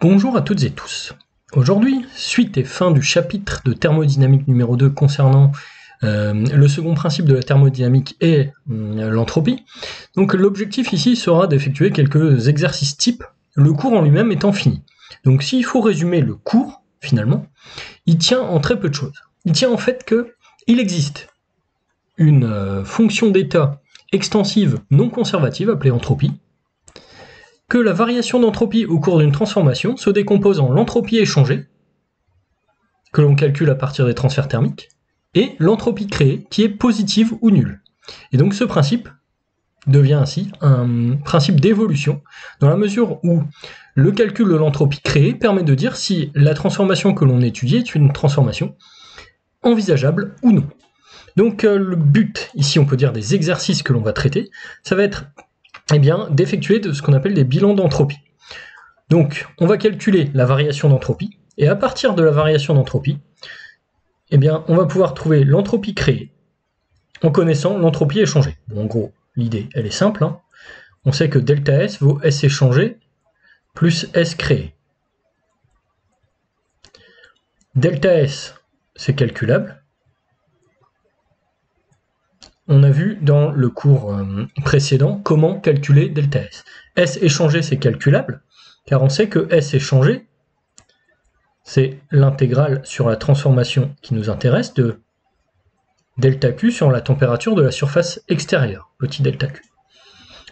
Bonjour à toutes et tous. Aujourd'hui, suite et fin du chapitre de thermodynamique numéro 2 concernant le second principe de la thermodynamique et l'entropie. Donc l'objectif ici sera d'effectuer quelques exercices types, le cours en lui-même étant fini. Donc s'il faut résumer le cours, finalement, il tient en très peu de choses. Il tient en fait qu'il existe une fonction d'état extensive non conservative appelée entropie, que la variation d'entropie au cours d'une transformation se décompose en l'entropie échangée, que l'on calcule à partir des transferts thermiques, et l'entropie créée, qui est positive ou nulle. Et donc ce principe devient ainsi un principe d'évolution, dans la mesure où le calcul de l'entropie créée permet de dire si la transformation que l'on étudie est une transformation envisageable ou non. Donc le but, ici on peut dire des exercices que l'on va traiter, ça va être d'effectuer ce qu'on appelle des bilans d'entropie. Donc, on va calculer la variation d'entropie, et à partir de la variation d'entropie, on va pouvoir trouver l'entropie créée en connaissant l'entropie échangée. Bon, en gros, l'idée, elle est simple. On sait que delta S vaut S échangé plus S créé. Delta S, c'est calculable. On a vu dans le cours précédent comment calculer delta S. S échangé, c'est calculable, car on sait que S échangé, c'est l'intégrale sur la transformation qui nous intéresse de delta Q sur la température de la surface extérieure, petit delta Q.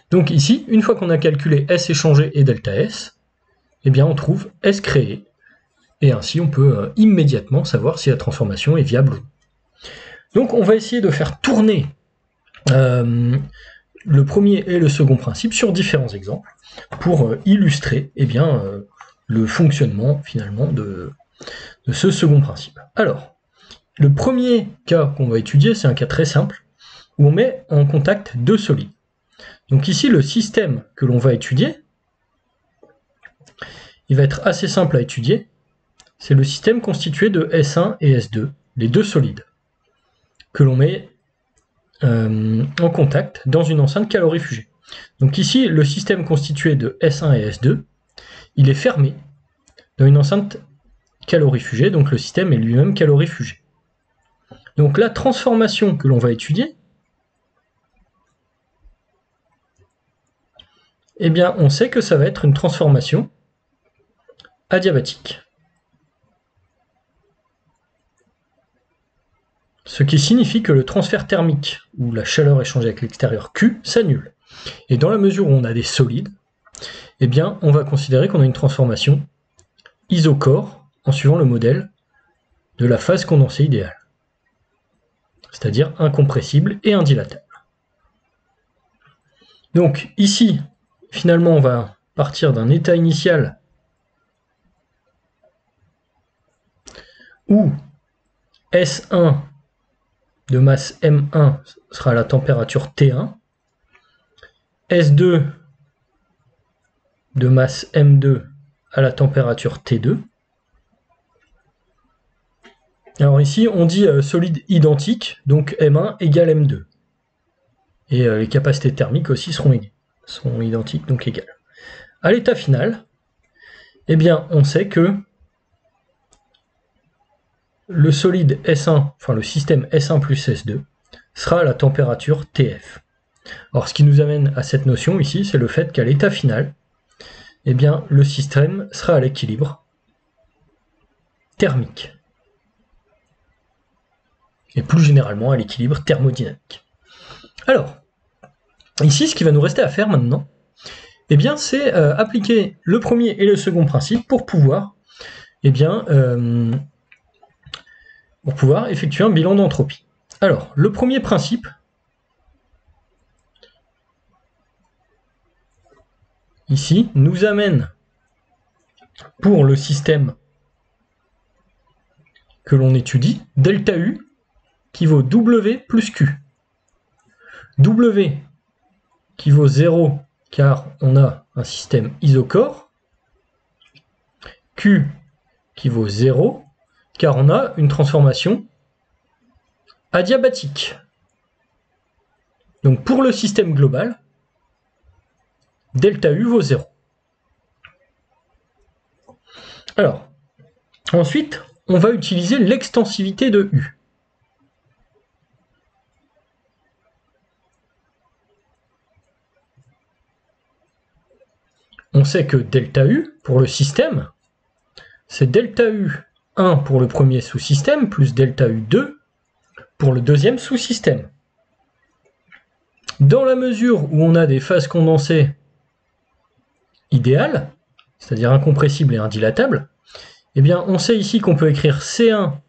Donc ici, une fois qu'on a calculé S échangé et delta S, on trouve S créé, et ainsi on peut immédiatement savoir si la transformation est viable ou non. Donc on va essayer de faire tourner le premier et le second principe sur différents exemples pour illustrer le fonctionnement finalement de ce second principe. Alors, le premier cas qu'on va étudier, c'est un cas très simple, où on met en contact deux solides. Donc ici, le système que l'on va étudier, il va être assez simple à étudier. C'est le système constitué de S1 et S2, les deux solides, que l'on met en contact dans une enceinte calorifugée. Donc ici, le système constitué de S1 et S2, il est fermé dans une enceinte calorifugée, donc le système est lui-même calorifugé. Donc la transformation que l'on va étudier, on sait que ça va être une transformation adiabatique. Ce qui signifie que le transfert thermique, ou la chaleur échangée avec l'extérieur Q, s'annule. Et dans la mesure où on a des solides, on va considérer qu'on a une transformation isochore en suivant le modèle de la phase condensée idéale, c'est-à-dire incompressible et indilatable. Donc ici, finalement, on va partir d'un état initial où S1 de masse M1 sera la température T1, S2 de masse M2 à la température T2. Alors ici, on dit solide identique, donc M1 égale M2. Et les capacités thermiques aussi seront identiques, donc égales. À l'état final, on sait que le solide S1, enfin le système S1 plus S2, sera à la température TF. Alors ce qui nous amène à cette notion ici, c'est le fait qu'à l'état final, le système sera à l'équilibre thermique. Et plus généralement à l'équilibre thermodynamique. Alors, ici, ce qui va nous rester à faire maintenant, c'est appliquer le premier et le second principe pour pouvoir, effectuer un bilan d'entropie. Alors, le premier principe, ici, nous amène, pour le système que l'on étudie, delta U, qui vaut W plus Q. W qui vaut 0, car on a un système isochore. Q qui vaut 0, car on a une transformation adiabatique. Donc pour le système global, delta U vaut 0. Alors, ensuite, on va utiliser l'extensivité de U. On sait que delta U, pour le système, c'est delta U1 pour le premier sous-système, plus delta U2 pour le deuxième sous-système. Dans la mesure où on a des phases condensées idéales, c'est-à-dire incompressibles et indilatables, eh bien on sait ici qu'on peut écrire C1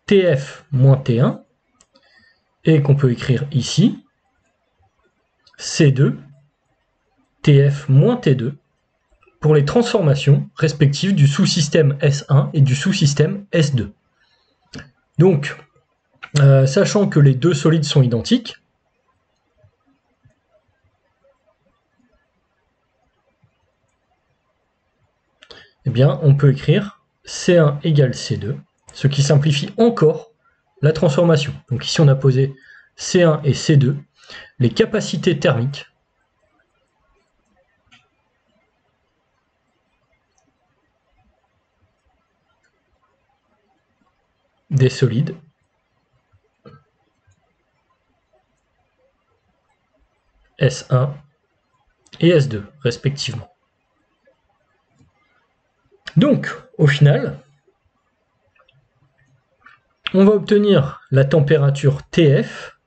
TF moins T1, et qu'on peut écrire ici C2 TF moins T2, pour les transformations respectives du sous-système S1 et du sous-système S2. Donc, sachant que les deux solides sont identiques, eh bien, on peut écrire C1 égale C2, ce qui simplifie encore la transformation. Donc ici, on a posé C1 et C2, les capacités thermiques des solides S1 et S2, respectivement. Donc, au final, on va obtenir la température TF,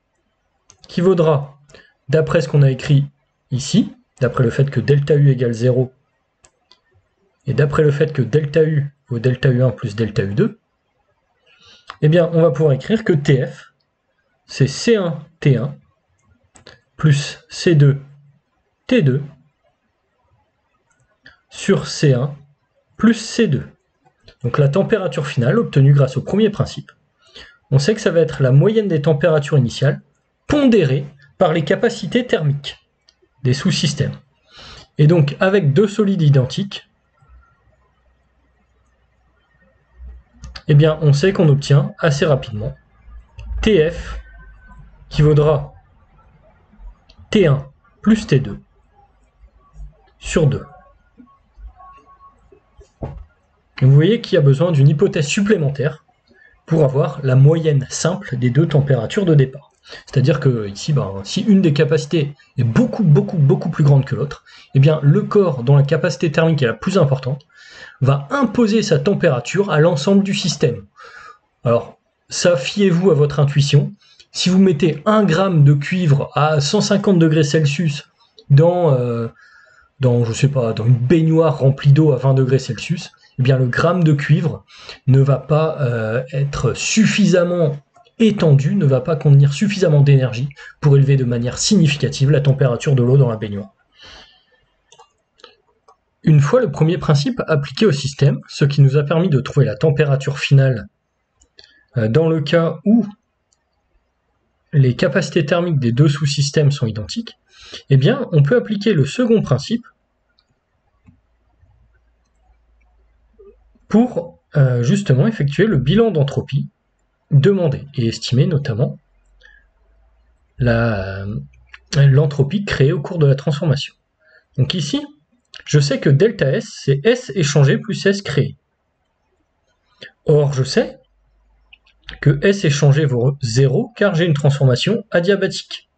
qui vaudra, d'après ce qu'on a écrit ici, d'après le fait que delta U égale 0, et d'après le fait que delta U vaut delta U1 plus delta U2, eh bien, on va pouvoir écrire que TF, c'est C1 T1 plus C2 T2 sur C1 plus C2. Donc la température finale obtenue grâce au premier principe, on sait que ça va être la moyenne des températures initiales pondérée par les capacités thermiques des sous-systèmes. Et donc avec deux solides identiques, eh bien on sait qu'on obtient assez rapidement TF qui vaudra T1 plus T2 sur 2. Vous voyez qu'il y a besoin d'une hypothèse supplémentaire pour avoir la moyenne simple des deux températures de départ. C'est-à-dire que ici, si une des capacités est beaucoup plus grande que l'autre, eh bien le corps dont la capacité thermique est la plus importante va imposer sa température à l'ensemble du système. Alors, ça, fiez-vous à votre intuition. Si vous mettez 1 gramme de cuivre à 150 degrés Celsius dans une baignoire remplie d'eau à 20 degrés Celsius, eh bien le gramme de cuivre ne va pas être suffisamment étendu, ne va pas contenir suffisamment d'énergie pour élever de manière significative la température de l'eau dans la baignoire. Une fois le premier principe appliqué au système, ce qui nous a permis de trouver la température finale dans le cas où les capacités thermiques des deux sous-systèmes sont identiques, eh bien on peut appliquer le second principe pour justement effectuer le bilan d'entropie demandé et estimer notamment l'entropie créée au cours de la transformation. Donc ici, je sais que delta S, c'est S échangé plus S créé. Or, je sais que S échangé vaut 0 car j'ai une transformation adiabatique.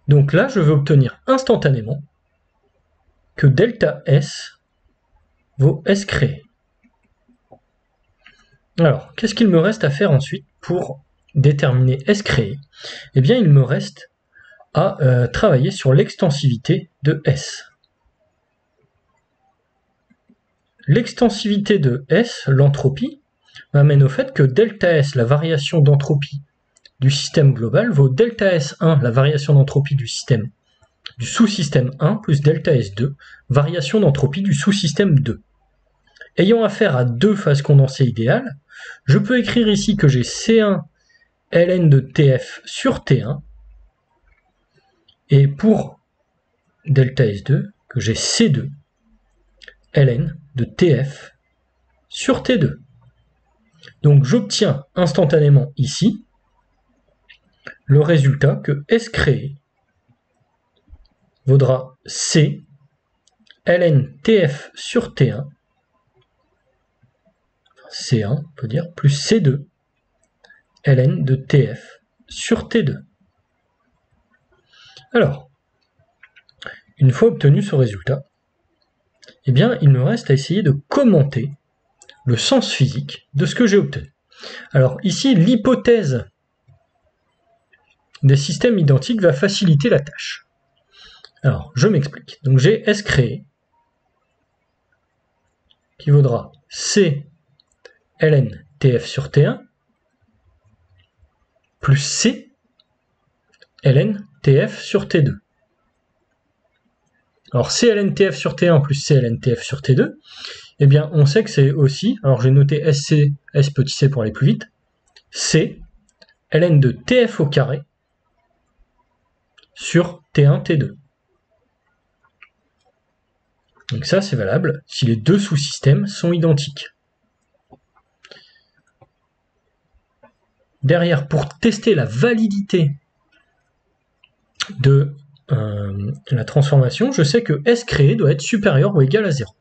Donc là, je veux obtenir instantanément que delta S vaut S créé. Alors, qu'est-ce qu'il me reste à faire ensuite pour déterminer S créé? Eh bien, il me reste à travailler sur l'extensivité de S. L'extensivité de S, l'entropie, m'amène au fait que delta S, la variation d'entropie du système global, vaut delta S1, la variation d'entropie du sous-système 1, plus delta S2, variation d'entropie du sous-système 2. Ayant affaire à deux phases condensées idéales, je peux écrire ici que j'ai C1 ln de TF sur T1, et pour delta S2, que j'ai C2 ln de TF sur T2. Donc j'obtiens instantanément ici le résultat que S créé vaudra C ln TF sur T1 C1, on peut dire, plus C2 ln de TF sur T2. Alors, une fois obtenu ce résultat, eh bien, il me reste à essayer de commenter le sens physique de ce que j'ai obtenu. Alors ici, l'hypothèse des systèmes identiques va faciliter la tâche. Alors, je m'explique. Donc j'ai S créé qui vaudra C ln TF sur T1 plus C ln TF sur T2. Alors C ln TF sur T1 plus C ln TF sur T2, eh bien on sait que c'est aussi, alors j'ai noté SC, S petit c pour aller plus vite, C ln de TF au carré sur T1, T2. Donc ça c'est valable si les deux sous-systèmes sont identiques. Derrière, pour tester la validité de la transformation, je sais que S créé doit être supérieur ou égal à 0.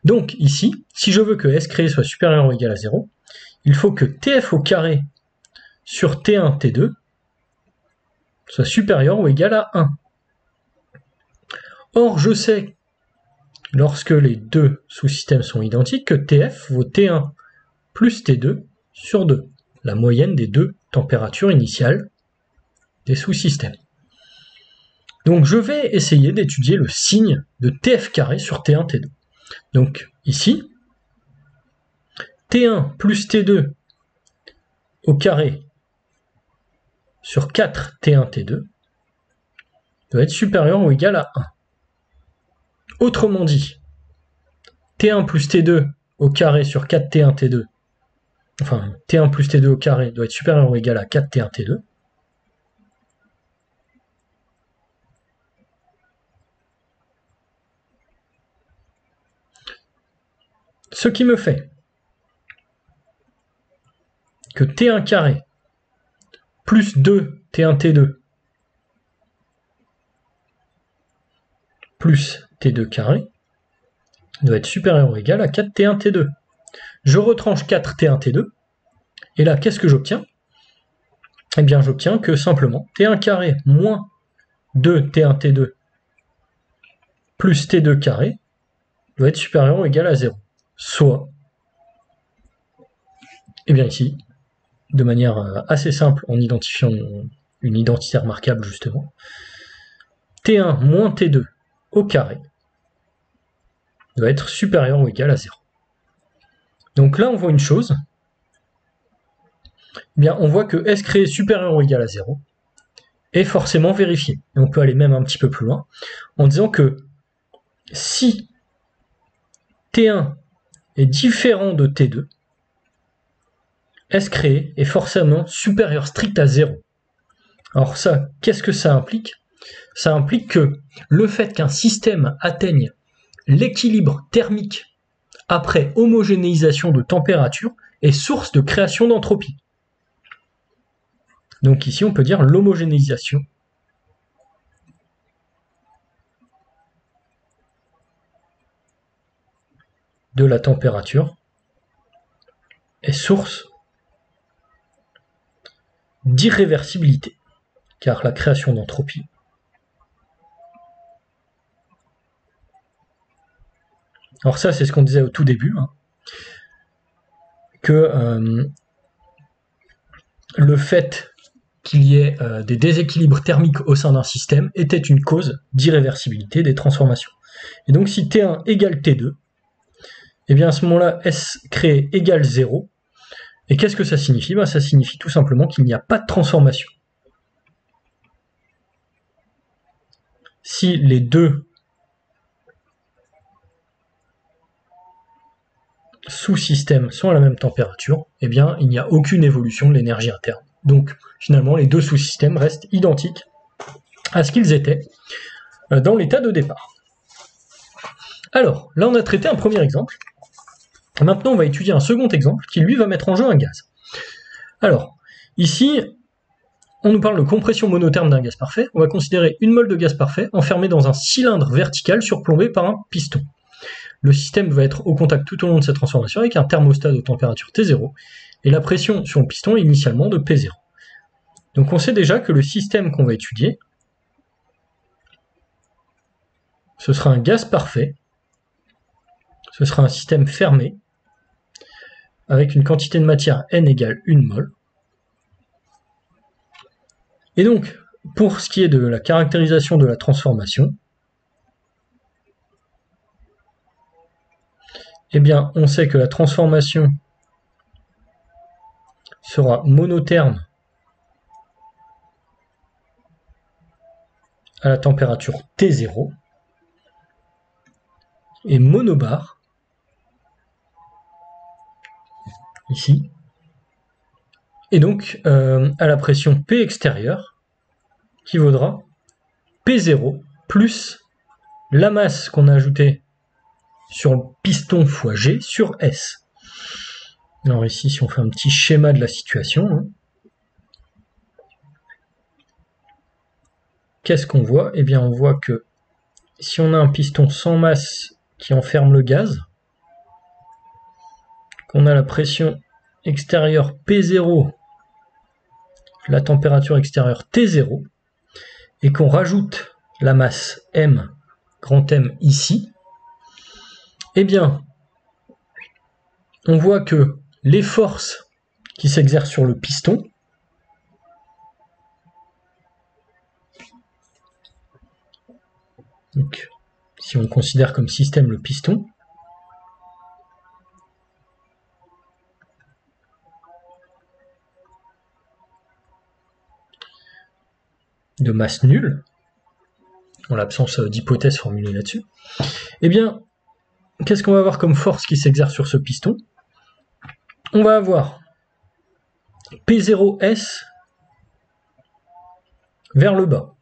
Donc ici, si je veux que S créé soit supérieur ou égal à 0, il faut que TF au carré sur T1, T2 soit supérieur ou égal à 1. Or, je sais, lorsque les deux sous-systèmes sont identiques, que TF vaut T1 plus T2 sur 2, la moyenne des deux températures initiales des sous-systèmes. Donc je vais essayer d'étudier le signe de TF carré sur T1, T2. Donc ici, T1 plus T2 au carré sur 4 T1, T2 doit être supérieur ou égal à 1. Autrement dit, T1 plus T2 au carré sur 4 T1, T2, enfin T1 plus T2 au carré doit être supérieur ou égal à 4 T1, T2. Ce qui me fait que T1 carré plus 2 T1 T2 plus T2 carré doit être supérieur ou égal à 4 T1 T2. Je retranche 4 T1 T2, et là, qu'est-ce que j'obtiens? Eh bien, j'obtiens que simplement T1 carré moins 2 T1 T2 plus T2 carré doit être supérieur ou égal à 0. Soit, eh bien ici, de manière assez simple, en identifiant une identité remarquable justement, T1 moins T2 au carré doit être supérieur ou égal à 0. Donc là, on voit une chose, eh bien, on voit que S créé supérieur ou égal à 0 est forcément vérifié. Et on peut aller même un petit peu plus loin, en disant que si T1 est différent de T2, S créé est forcément supérieur strict à 0. Alors ça, qu'est-ce que ça implique? Ça implique que le fait qu'un système atteigne l'équilibre thermique après homogénéisation de température est source de création d'entropie. Donc ici, on peut dire l'homogénéisation de la température est source d'irréversibilité, car la création d'entropie alors ça c'est ce qu'on disait au tout début, hein, que le fait qu'il y ait des déséquilibres thermiques au sein d'un système était une cause d'irréversibilité des transformations. Et donc si T1 égale T2, et bien à ce moment-là S créé égale 0. Et qu'est-ce que ça signifie? Ça signifie tout simplement qu'il n'y a pas de transformation. Si les deux sous-systèmes sont à la même température, eh bien il n'y a aucune évolution de l'énergie interne. Donc finalement les deux sous-systèmes restent identiques à ce qu'ils étaient dans l'état de départ. Alors, là on a traité un premier exemple. Maintenant on va étudier un second exemple qui lui va mettre en jeu un gaz. Alors, ici, on nous parle de compression monotherme d'un gaz parfait. On va considérer une mole de gaz parfait enfermée dans un cylindre vertical surplombé par un piston. Le système va être au contact tout au long de cette transformation avec un thermostat de température T0 et la pression sur le piston est initialement de P0. Donc on sait déjà que le système qu'on va étudier, ce sera un gaz parfait, ce sera un système fermé avec une quantité de matière N égale 1 mol. Et donc, pour ce qui est de la caractérisation de la transformation, eh bien, on sait que la transformation sera monotherme à la température T0 et monobar ici, et donc à la pression P extérieure qui vaudra P0 plus la masse qu'on a ajoutée sur le piston fois G sur S. Alors ici, si on fait un petit schéma de la situation, qu'est-ce qu'on voit? Eh bien, on voit que si on a un piston sans masse qui enferme le gaz, qu'on a la pression extérieure P0, la température extérieure T0, et qu'on rajoute la masse M, grand M ici, eh bien, on voit que les forces qui s'exercent sur le piston donc, si on considère comme système le piston, de masse nulle, en l'absence d'hypothèse formulée là-dessus, eh bien, qu'est-ce qu'on va avoir comme force qui s'exerce sur ce piston? On va avoir P0S vers le bas,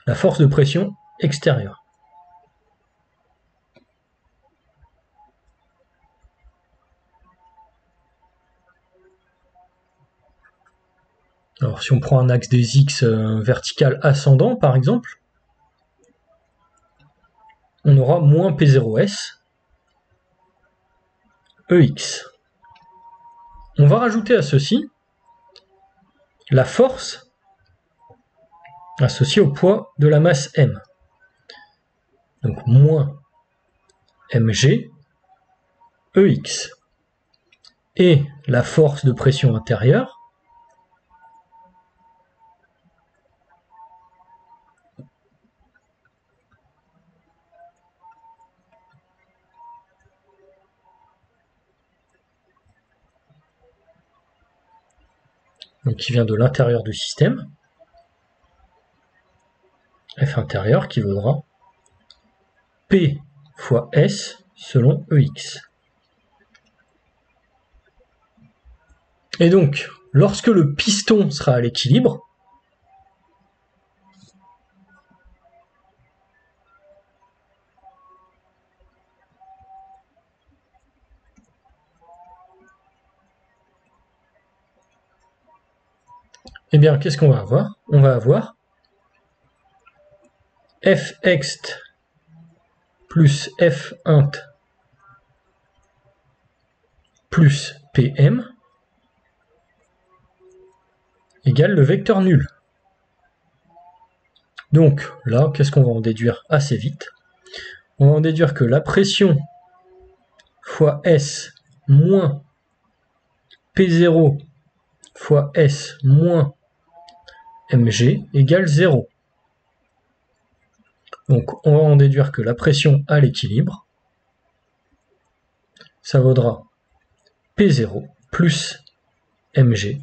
la force de pression extérieure. Alors si on prend un axe des X vertical ascendant par exemple, on aura moins P0S EX. On va rajouter à ceci la force associée au poids de la masse M. Donc moins mg EX. Et la force de pression intérieure donc qui vient de l'intérieur du système, F intérieur qui vaudra P fois S selon EX. Et donc, lorsque le piston sera à l'équilibre, eh bien, qu'est-ce qu'on va avoir? On va avoir F ext plus F int plus PM égale le vecteur nul. Donc là, qu'est-ce qu'on va en déduire assez vite? On va en déduire que la pression fois S moins P0 fois S moins mg égale 0. Donc on va en déduire que la pression à l'équilibre, ça vaudra P0 plus mg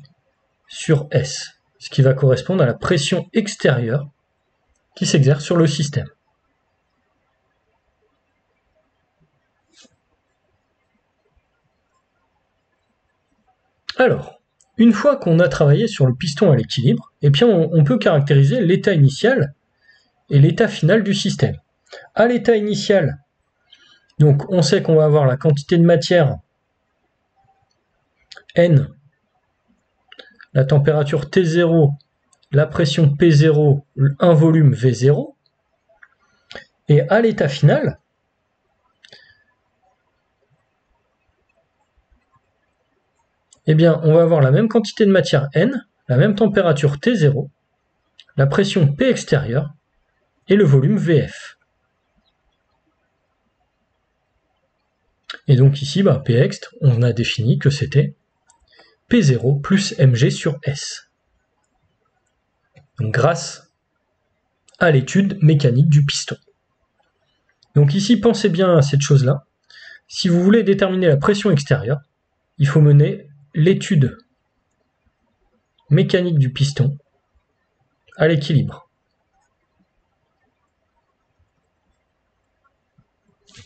sur S, ce qui va correspondre à la pression extérieure qui s'exerce sur le système. Alors, une fois qu'on a travaillé sur le piston à l'équilibre, eh bien on peut caractériser l'état initial et l'état final du système. À l'état initial, donc on sait qu'on va avoir la quantité de matière N, la température T0, la pression P0, un volume V0. Et à l'état final, eh bien, on va avoir la même quantité de matière N, la même température T0, la pression P extérieure et le volume VF. Et donc ici, P ext, on a défini que c'était P0 plus mg sur S. Donc grâce à l'étude mécanique du piston. Donc ici, pensez bien à cette chose-là. Si vous voulez déterminer la pression extérieure, il faut mener l'étude mécanique du piston à l'équilibre.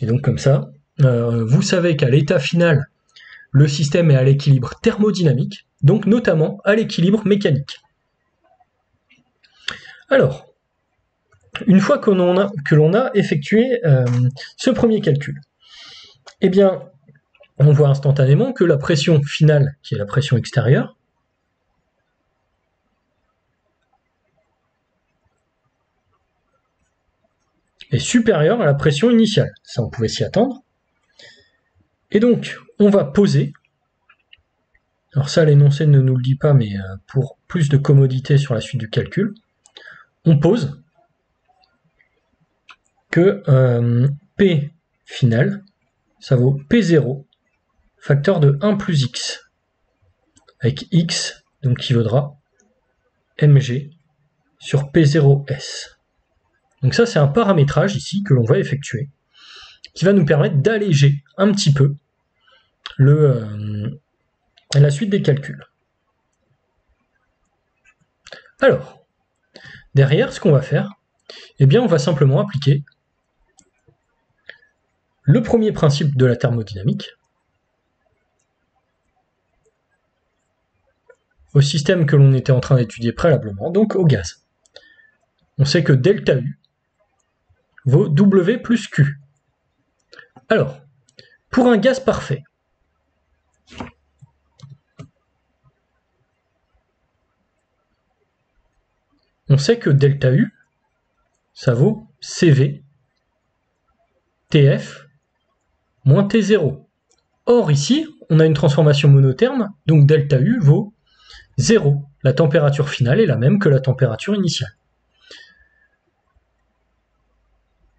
Et donc comme ça, vous savez qu'à l'état final, le système est à l'équilibre thermodynamique, donc notamment à l'équilibre mécanique. Alors, une fois que l'on a effectué ce premier calcul, eh bien, on voit instantanément que la pression finale, qui est la pression extérieure, est supérieure à la pression initiale. Ça, on pouvait s'y attendre. Et donc, on va poser, alors ça, l'énoncé ne nous le dit pas, mais pour plus de commodité sur la suite du calcul, on pose que P final, ça vaut P0, facteur de 1 plus X, avec X, donc qui vaudra mg sur P0S. Donc ça, c'est un paramétrage ici que l'on va effectuer, qui va nous permettre d'alléger un petit peu la suite des calculs. Alors, derrière, ce qu'on va faire, eh bien, on va simplement appliquer le premier principe de la thermodynamique au système que l'on était en train d'étudier préalablement, donc au gaz. On sait que delta U vaut W plus Q. Alors, pour un gaz parfait, on sait que delta U, ça vaut CV TF moins T0. Or ici, on a une transformation monotherme, donc delta U vaut 0. La température finale est la même que la température initiale.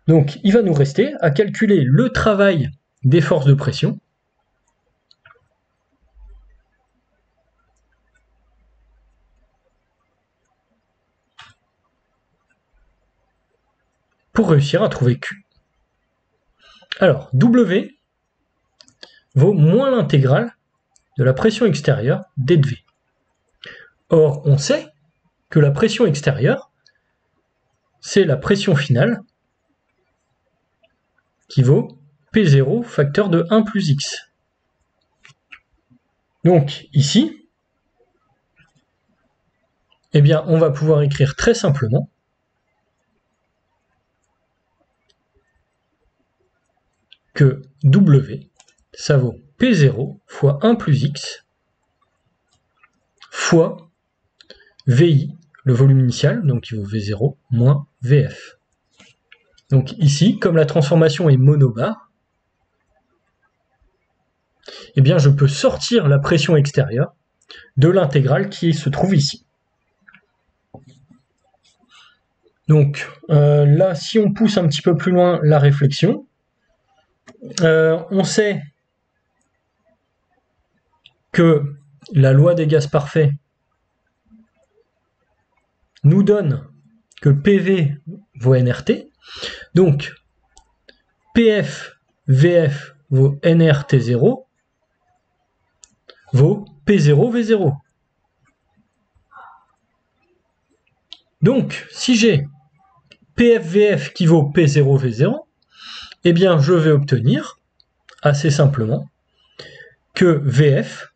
Donc il va nous rester à calculer le travail des forces de pression pour réussir à trouver Q. Alors, W vaut moins l'intégrale de la pression extérieure d de V. Or, on sait que la pression extérieure, c'est la pression finale qui vaut P0 facteur de 1 plus X. Donc, ici, eh bien, on va pouvoir écrire très simplement que W, ça vaut P0 fois 1 plus X fois VI, le volume initial, donc qui vaut V0, moins VF. Donc ici, comme la transformation est monobar, eh bien je peux sortir la pression extérieure de l'intégrale qui se trouve ici. Donc là, si on pousse un petit peu plus loin la réflexion, on sait que la loi des gaz parfaits nous donne que PV vaut nRT, donc PF VF vaut nRT0 vaut P0 V0. Donc si j'ai PF VF qui vaut P0 V0, eh bien je vais obtenir assez simplement que VF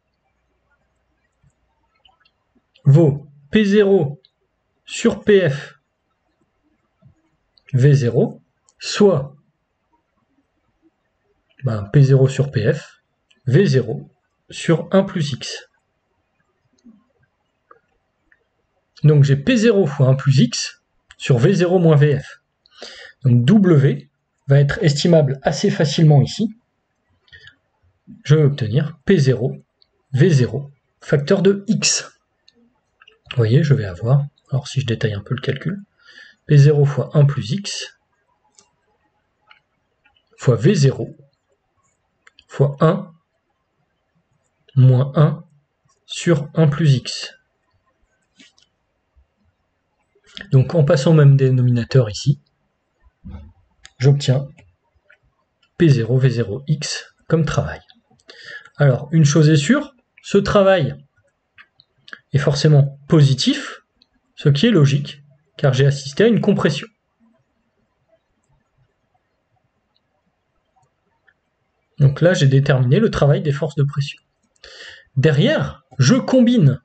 vaut P0 sur PF V0, soit P0 sur PF, V0 sur 1 plus X. Donc j'ai P0 fois 1 plus X sur V0 moins VF. Donc W va être estimable assez facilement ici. Je vais obtenir P0 V0, facteur de x. Vous voyez, je vais avoir, alors si je détaille un peu le calcul, P0 fois 1 plus x fois V0 fois 1 moins 1 sur 1 plus x. Donc en passant au même dénominateur ici, j'obtiens P0, V0, x comme travail. Alors, une chose est sûre, ce travail est forcément positif, ce qui est logique, car j'ai assisté à une compression. Donc là, j'ai déterminé le travail des forces de pression. Derrière, je combine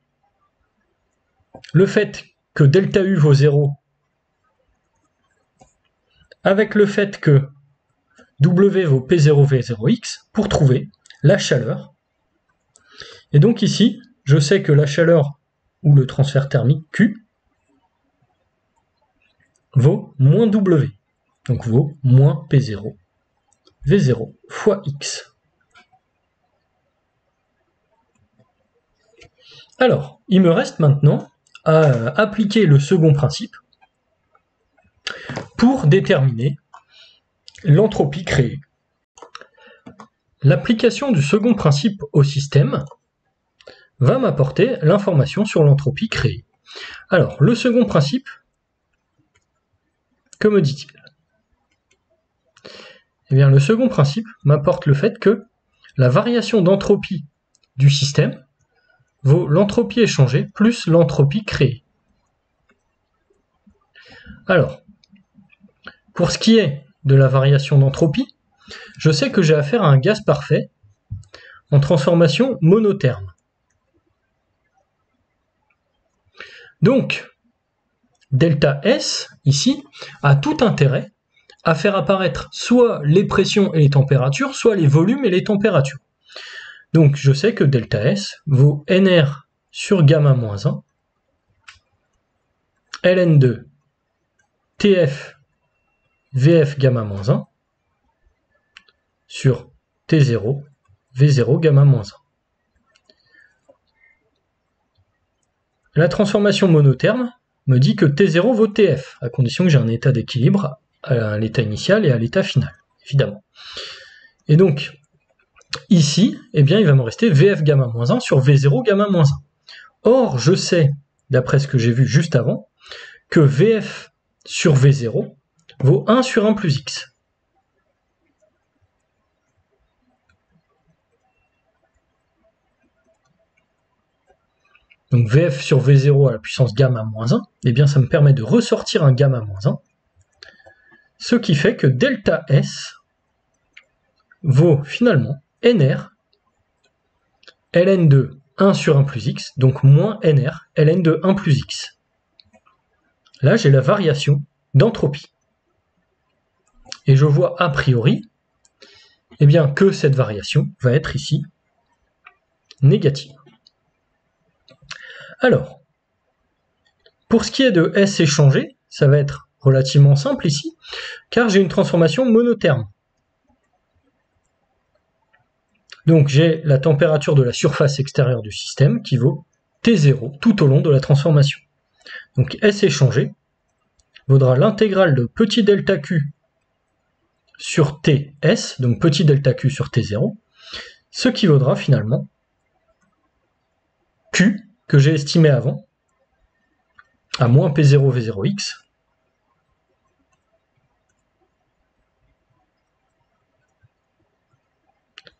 le fait que delta U vaut 0 avec le fait que W vaut P0, V0x pour trouver la chaleur. Et donc ici, je sais que la chaleur ou le transfert thermique Q vaut moins W, donc vaut moins P0, V0 fois X. Alors, il me reste maintenant à appliquer le second principe pour déterminer l'entropie créée. L'application du second principe au système va m'apporter l'information sur l'entropie créée. Alors, le second principe, que me dit-il? Eh bien, le second principe m'apporte le fait que la variation d'entropie du système vaut l'entropie échangée plus l'entropie créée. Alors, pour ce qui est de la variation d'entropie, je sais que j'ai affaire à un gaz parfait en transformation monotherme. Donc, delta S, ici, a tout intérêt à faire apparaître soit les pressions et les températures, soit les volumes et les températures. Donc, je sais que delta S vaut NR sur gamma-1, ln2 TF VF gamma-1 sur T0 V0 gamma-1. La transformation monotherme me dit que T0 vaut TF, à condition que j'ai un état d'équilibre à l'état initial et à l'état final, évidemment. Et donc, ici, eh bien, il va me rester VF gamma-1 sur V0 gamma-1. Or, je sais, d'après ce que j'ai vu juste avant, que VF sur V0 vaut 1 sur 1 plus X. Donc VF sur V0 à la puissance gamma-1, eh bien ça me permet de ressortir un gamma-1, ce qui fait que delta S vaut finalement NR ln2 1 sur 1 plus X, donc moins NR ln2 1 plus X. Là, j'ai la variation d'entropie. Et je vois a priori eh bien, que cette variation va être ici négative. Alors, pour ce qui est de S échangé, ça va être relativement simple ici, car j'ai une transformation monotherme. Donc j'ai la température de la surface extérieure du système qui vaut T0 tout au long de la transformation. Donc S échangé vaudra l'intégrale de petit delta Q sur TS, donc petit delta Q sur T0, ce qui vaudra finalement Q, que j'ai estimé avant, à moins P0 V0x,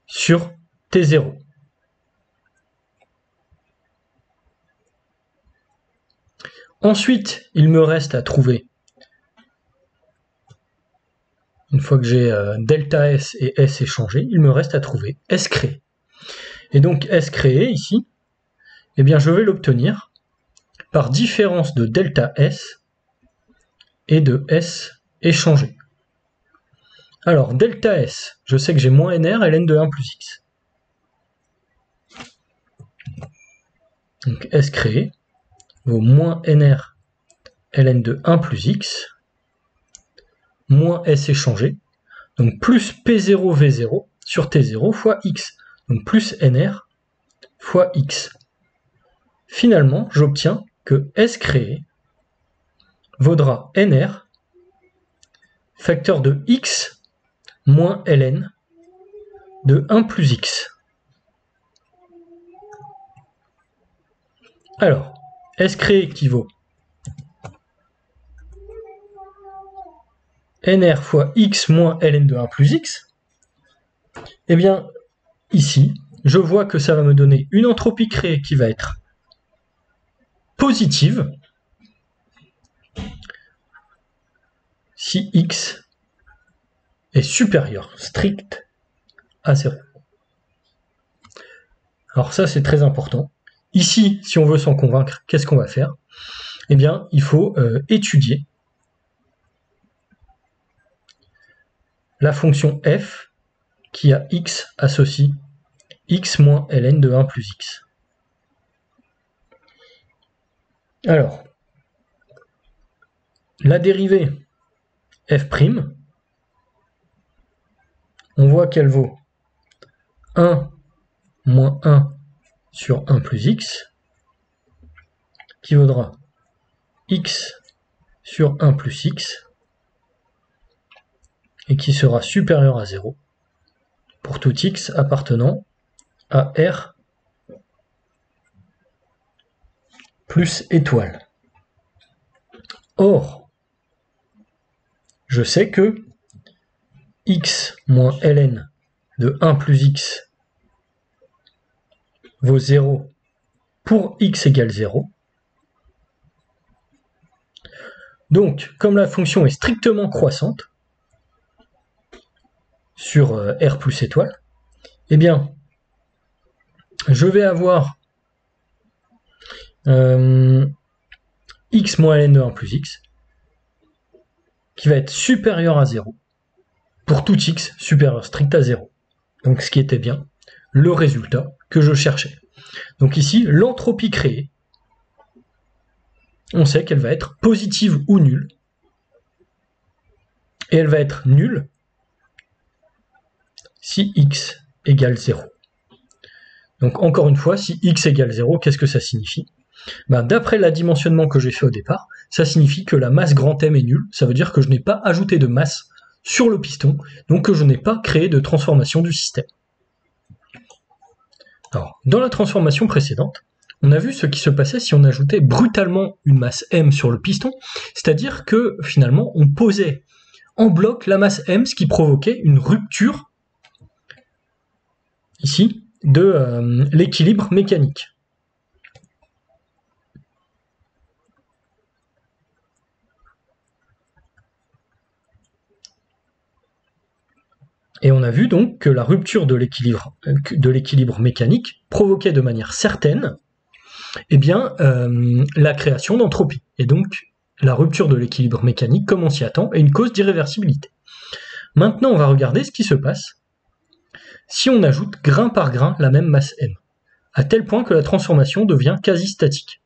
sur T0. Ensuite, il me reste à trouver, une fois que j'ai delta S et S échangé, il me reste à trouver S créé. Et donc S créé, ici, eh bien, je vais l'obtenir par différence de delta S et de S échangé. Alors, delta S, je sais que j'ai moins NR ln de 1 plus X. Donc S créé vaut moins NR ln de 1 plus X moins S échangé, donc plus P0 V0 sur T0 fois X, donc plus NR fois x. Finalement, j'obtiens que S créé vaudra NR facteur de x moins ln de 1 plus x. Alors, S créé équivaut NR fois x moins ln de 1 plus x. Eh bien, ici, je vois que ça va me donner une entropie créée qui va être positive si x est supérieur, strict, à 0. Alors ça, c'est très important. Ici, si on veut s'en convaincre, qu'est-ce qu'on va faire? Eh bien, il faut étudier la fonction f qui a x associe x moins ln de 1 plus x. Alors, la dérivée f', on voit qu'elle vaut 1 moins 1 sur 1 plus x, qui vaudra x sur 1 plus x, et qui sera supérieur à 0 pour tout x appartenant à R plus étoile. Or, je sais que x moins ln de 1 plus x vaut 0 pour x égale 0. Donc, comme la fonction est strictement croissante sur R plus étoile, eh bien, je vais avoir x moins ln de 1 plus x qui va être supérieur à 0 pour tout x supérieur strict à 0. Donc ce qui était bien le résultat que je cherchais. Donc ici, l'entropie créée, on sait qu'elle va être positive ou nulle. Et elle va être nulle si x égale 0. Donc encore une fois, si x égale 0, qu'est-ce que ça signifie? D'après l'adimensionnement que j'ai fait au départ, ça signifie que la masse grand M est nulle. Ça veut dire que je n'ai pas ajouté de masse sur le piston, donc que je n'ai pas créé de transformation du système. Alors, dans la transformation précédente, on a vu ce qui se passait si on ajoutait brutalement une masse m sur le piston, c'est-à-dire que finalement on posait en bloc la masse m, ce qui provoquait une rupture ici de l'équilibre mécanique. Et on a vu donc que la rupture de l'équilibre mécanique provoquait de manière certaine la création d'entropie. Et donc la rupture de l'équilibre mécanique, comme on s'y attend, est une cause d'irréversibilité. Maintenant, on va regarder ce qui se passe si on ajoute grain par grain la même masse m, à tel point que la transformation devient quasi statique.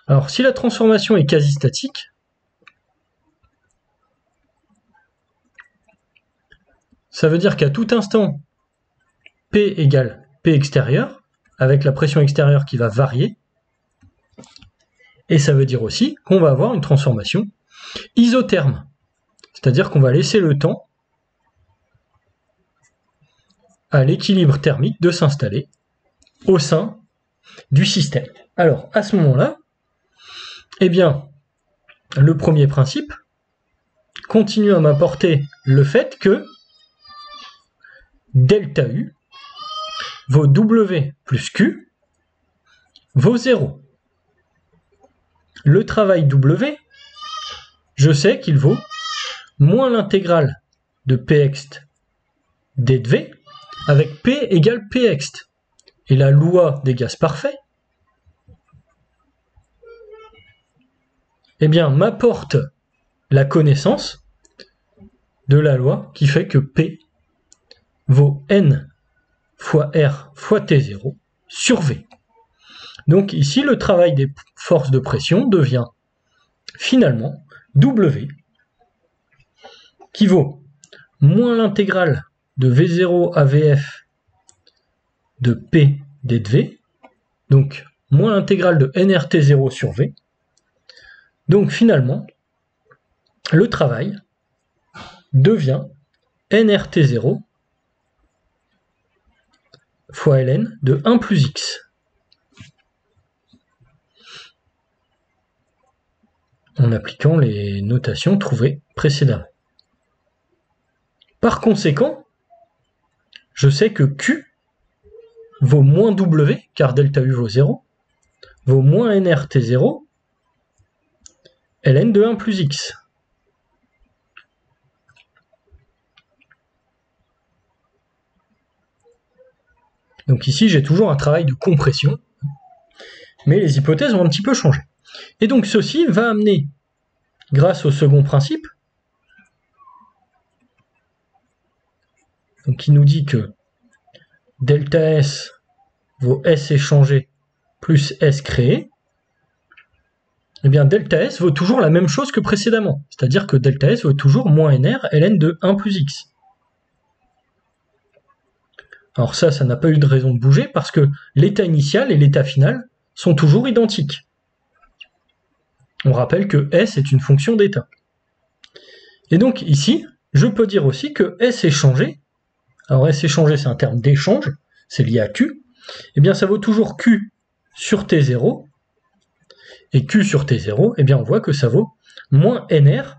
Alors, si la transformation est quasi statique, ça veut dire qu'à tout instant, P égale P extérieur, avec la pression extérieure qui va varier, et ça veut dire aussi qu'on va avoir une transformation isotherme, c'est-à-dire qu'on va laisser le temps à l'équilibre thermique de s'installer au sein du système. Alors, à ce moment-là, eh bien, le premier principe continue à m'apporter le fait que delta U vaut W plus Q vaut 0. Le travail W, je sais qu'il vaut moins l'intégrale de Pxt dV avec P égale Pxt. Et la loi des gaz parfaits, eh bien, m'apporte la connaissance de la loi qui fait que P vaut N fois R fois T0 sur V. Donc ici, le travail des forces de pression devient finalement W, qui vaut moins l'intégrale de V0 à Vf de P d de V, donc moins l'intégrale de nRT0 sur V. Donc finalement, le travail devient nRT0 fois ln de 1 plus x. En appliquant les notations trouvées précédemment. Par conséquent, je sais que Q vaut moins W, car delta U vaut 0, vaut moins nRT0, ln de 1 plus x. Donc ici, j'ai toujours un travail de compression, mais les hypothèses ont un petit peu changé. Et donc ceci va amener, grâce au second principe, donc qui nous dit que delta S vaut S échangé plus S créé, eh bien delta S vaut toujours la même chose que précédemment, c'est-à-dire que delta S vaut toujours moins NR ln de 1 plus X. Alors ça n'a pas eu de raison de bouger parce que l'état initial et l'état final sont toujours identiques. On rappelle que S est une fonction d'état. Et donc ici, je peux dire aussi que S échangé, alors S échangé c'est un terme d'échange, c'est lié à Q, eh bien ça vaut toujours Q sur T0, et Q sur T0, eh bien on voit que ça vaut moins NR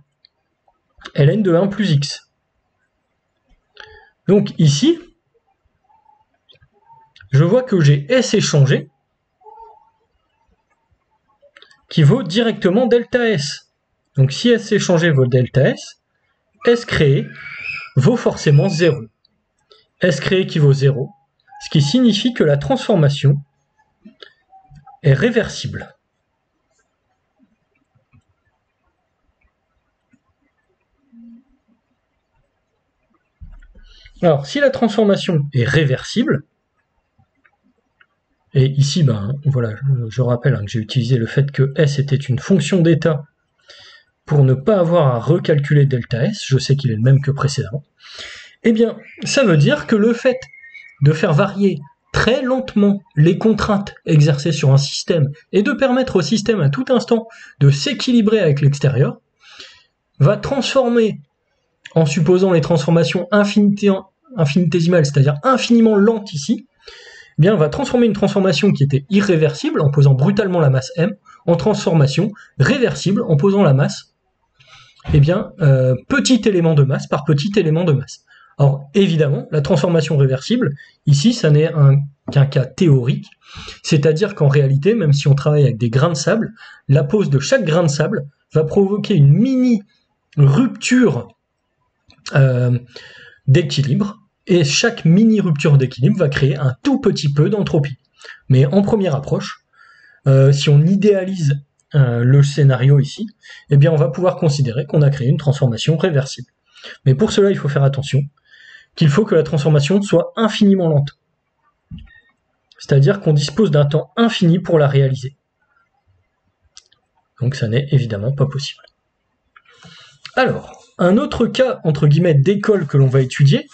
ln de 1 plus X. Donc ici, je vois que j'ai S échangé qui vaut directement delta S. Donc si S échangé vaut delta S, S créé vaut forcément 0. S créé qui vaut 0, ce qui signifie que la transformation est réversible. Alors, si la transformation est réversible, et ici, voilà, je rappelle que j'ai utilisé le fait que S était une fonction d'état pour ne pas avoir à recalculer delta S, je sais qu'il est le même que précédemment, eh bien, ça veut dire que le fait de faire varier très lentement les contraintes exercées sur un système et de permettre au système à tout instant de s'équilibrer avec l'extérieur, va transformer, en supposant les transformations infinitésimales, c'est-à-dire infiniment lentes ici, eh bien, va transformer une transformation qui était irréversible en posant brutalement la masse m en transformation réversible en posant la masse, eh bien, petit élément de masse par petit élément de masse. Alors évidemment, la transformation réversible, ici, ça n'est qu'un cas théorique, c'est-à-dire qu'en réalité, même si on travaille avec des grains de sable, la pose de chaque grain de sable va provoquer une mini rupture d'équilibre, et chaque mini rupture d'équilibre va créer un tout petit peu d'entropie. Mais en première approche, si on idéalise le scénario ici, eh bien on va pouvoir considérer qu'on a créé une transformation réversible. Mais pour cela, il faut faire attention qu'il faut que la transformation soit infiniment lente. C'est-à-dire qu'on dispose d'un temps infini pour la réaliser. Donc ça n'est évidemment pas possible. Alors, un autre cas, entre guillemets, d'école que l'on va étudier,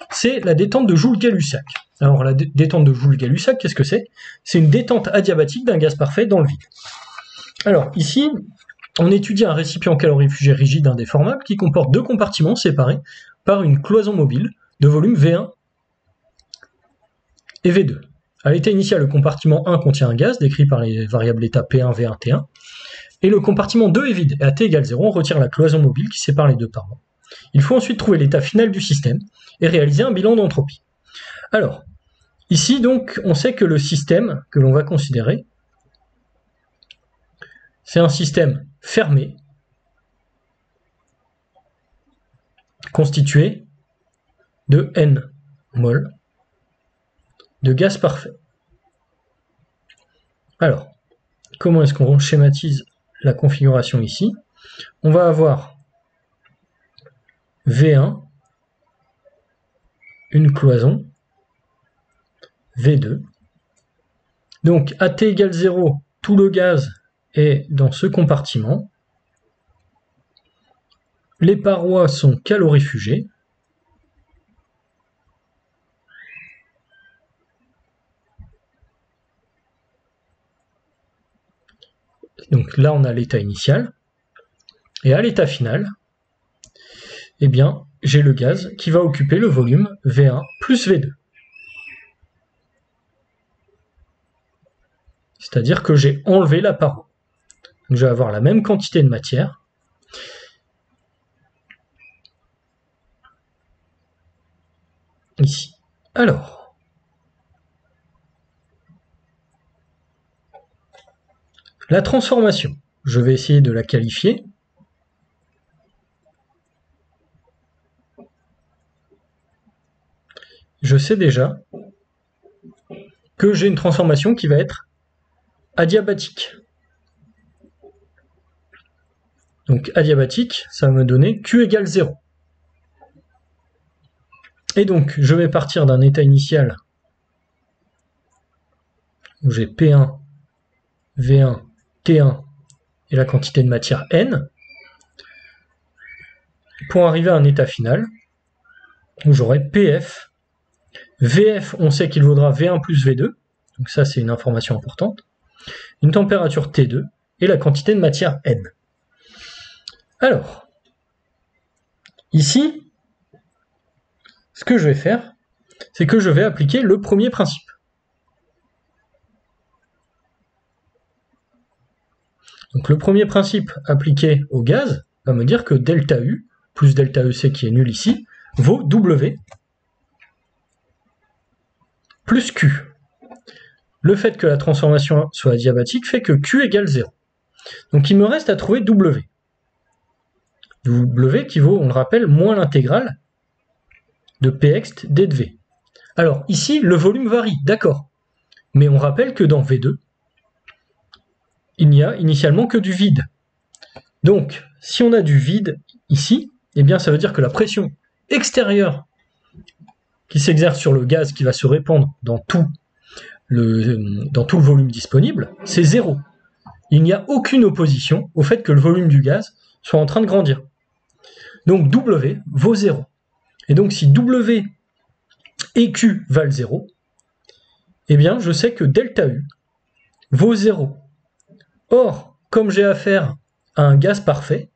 c'est la détente de Joule-Gay-Lussac. Alors la détente de Joule-Gay-Lussac, qu'est-ce que c'est? C'est une détente adiabatique d'un gaz parfait dans le vide. Alors ici, on étudie un récipient calorifugé rigide indéformable qui comporte deux compartiments séparés par une cloison mobile de volume V1 et V2. À l'état initial, le compartiment 1 contient un gaz décrit par les variables état P1, V1, T1, et le compartiment 2 est vide, et à T égale 0, on retire la cloison mobile qui sépare les deux parents. Il faut ensuite trouver l'état final du système et réaliser un bilan d'entropie. Alors, ici donc, on sait que le système que l'on va considérer, c'est un système fermé, constitué de N mol de gaz parfait. Alors, comment est-ce qu'on schématise la configuration ici? On va avoir V1, une cloison, V2. Donc, à T égale 0, tout le gaz est dans ce compartiment. Les parois sont calorifugées. Donc là, on a l'état initial. Et à l'état final, eh bien, j'ai le gaz qui va occuper le volume V1 plus V2. C'est-à-dire que j'ai enlevé la paroi. Donc je vais avoir la même quantité de matière. Ici. Alors, la transformation, je vais essayer de la qualifier. Je sais déjà que j'ai une transformation qui va être adiabatique. Donc adiabatique, ça va me donner Q égale 0. Et donc, je vais partir d'un état initial où j'ai P1, V1, T1 et la quantité de matière N, pour arriver à un état final où j'aurai PF. VF, on sait qu'il vaudra V1 plus V2, donc ça c'est une information importante, une température T2 et la quantité de matière N. Alors, ici, ce que je vais faire, c'est que je vais appliquer le premier principe. Donc le premier principe appliqué au gaz va me dire que delta U plus delta EC qui est nul ici vaut W plus Q. Le fait que la transformation soit adiabatique fait que Q égale 0. Donc il me reste à trouver W. W qui vaut, on le rappelle, moins l'intégrale de Pxt d de V. Alors ici, le volume varie, d'accord. Mais on rappelle que dans V2, il n'y a initialement que du vide. Donc, si on a du vide ici, eh bien ça veut dire que la pression extérieure qui s'exerce sur le gaz qui va se répandre dans tout le volume disponible, c'est 0. Il n'y a aucune opposition au fait que le volume du gaz soit en train de grandir. Donc W vaut 0. Et donc si W et Q valent 0, eh bien je sais que delta U vaut 0. Or, comme j'ai affaire à un gaz parfait,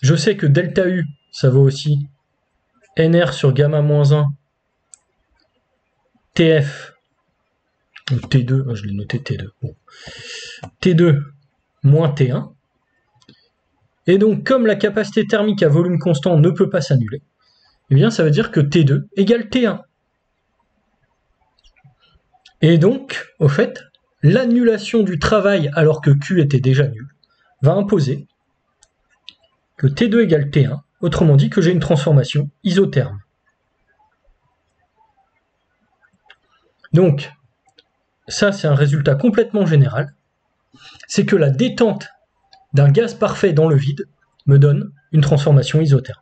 je sais que delta U, ça vaut aussi NR sur gamma moins 1 TF, ou T2, je l'ai noté T2, bon. T2 moins T1. Et donc, comme la capacité thermique à volume constant ne peut pas s'annuler, eh bien, ça veut dire que T2 égale T1. Et donc, au fait, l'annulation du travail alors que Q était déjà nul va imposer que T2 égale T1, autrement dit que j'ai une transformation isotherme. Donc, ça c'est un résultat complètement général, c'est que la détente d'un gaz parfait dans le vide me donne une transformation isotherme.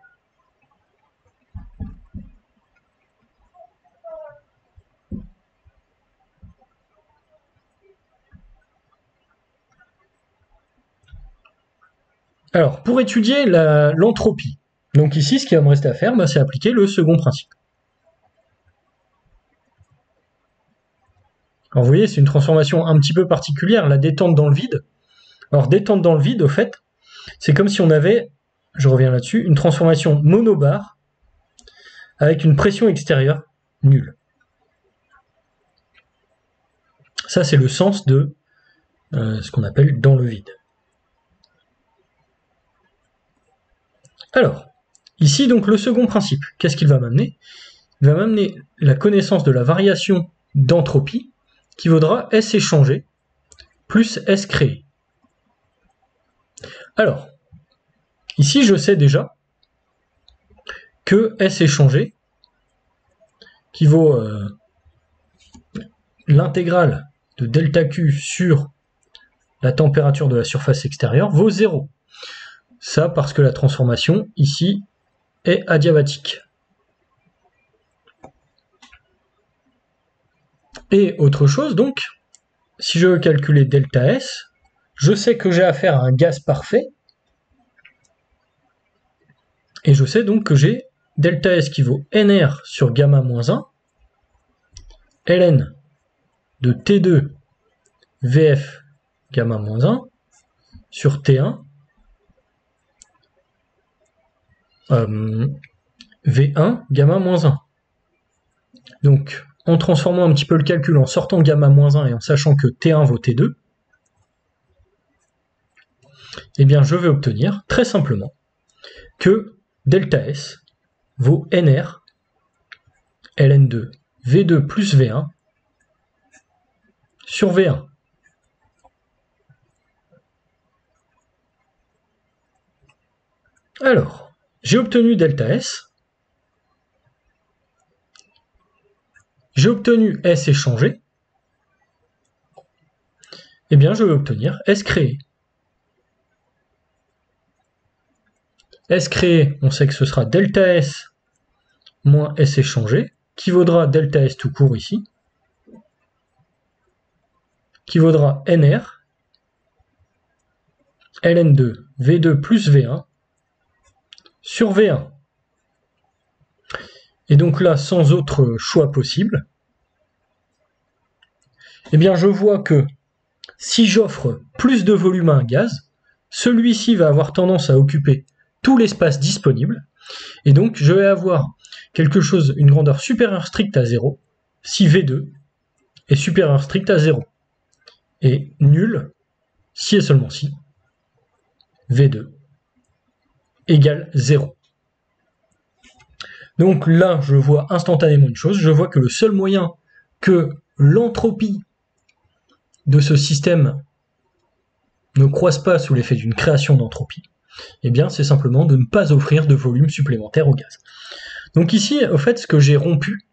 Alors, pour étudier l'entropie, donc ici, ce qui va me rester à faire, c'est appliquer le second principe. Alors, vous voyez, c'est une transformation un petit peu particulière, la détente dans le vide. Alors, détente dans le vide, au fait, c'est comme si on avait, je reviens là-dessus, une transformation monobar avec une pression extérieure nulle. Ça, c'est le sens de ce qu'on appelle dans le vide. Alors, ici, donc, le second principe, qu'est-ce qu'il va m'amener? Il va m'amener la connaissance de la variation d'entropie qui vaudra S échangé plus S créé. Alors, ici, je sais déjà que S échangé, qui vaut l'intégrale de delta Q sur la température de la surface extérieure, vaut 0. Ça parce que la transformation, ici, est adiabatique. Et autre chose, donc, si je veux calculer delta S, je sais que j'ai affaire à un gaz parfait, et je sais donc que j'ai delta S qui vaut NR sur gamma moins 1, ln de T2 VF gamma moins 1 sur T1 V1 gamma moins 1. Donc, en transformant un petit peu le calcul, en sortant gamma moins 1 et en sachant que T1 vaut T2, eh bien, je vais obtenir, très simplement, que delta S vaut NR ln2 V2 plus V1 sur V1. Alors, j'ai obtenu delta S, j'ai obtenu S échangé, eh bien je vais obtenir S créé. S créé, on sait que ce sera delta S moins S échangé, qui vaudra delta S tout court ici, qui vaudra NR ln2 V2 plus V1 sur V1. Et donc là, sans autre choix possible, eh bien je vois que si j'offre plus de volume à un gaz, celui-ci va avoir tendance à occuper tout l'espace disponible, et donc je vais avoir quelque chose, une grandeur supérieure stricte à 0, si V2 est supérieur strict à 0, et nul, si et seulement si, V2 égale 0. Donc là, je vois instantanément une chose, je vois que le seul moyen que l'entropie de ce système ne croise pas sous l'effet d'une création d'entropie, eh bien c'est simplement de ne pas offrir de volume supplémentaire au gaz. Donc ici, au fait, ce que j'ai rompu,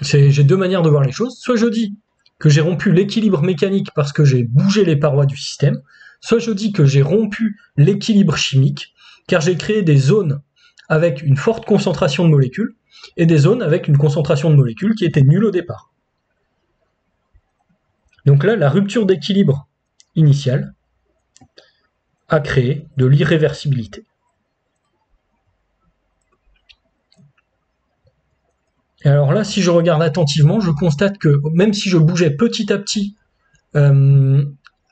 j'ai deux manières de voir les choses. Soit je dis que j'ai rompu l'équilibre mécanique parce que j'ai bougé les parois du système, soit je dis que j'ai rompu l'équilibre chimique car j'ai créé des zones avec une forte concentration de molécules et des zones avec une concentration de molécules qui était nulle au départ. Donc là, la rupture d'équilibre initiale a créé de l'irréversibilité. Et alors là, si je regarde attentivement, je constate que même si je bougeais petit à petit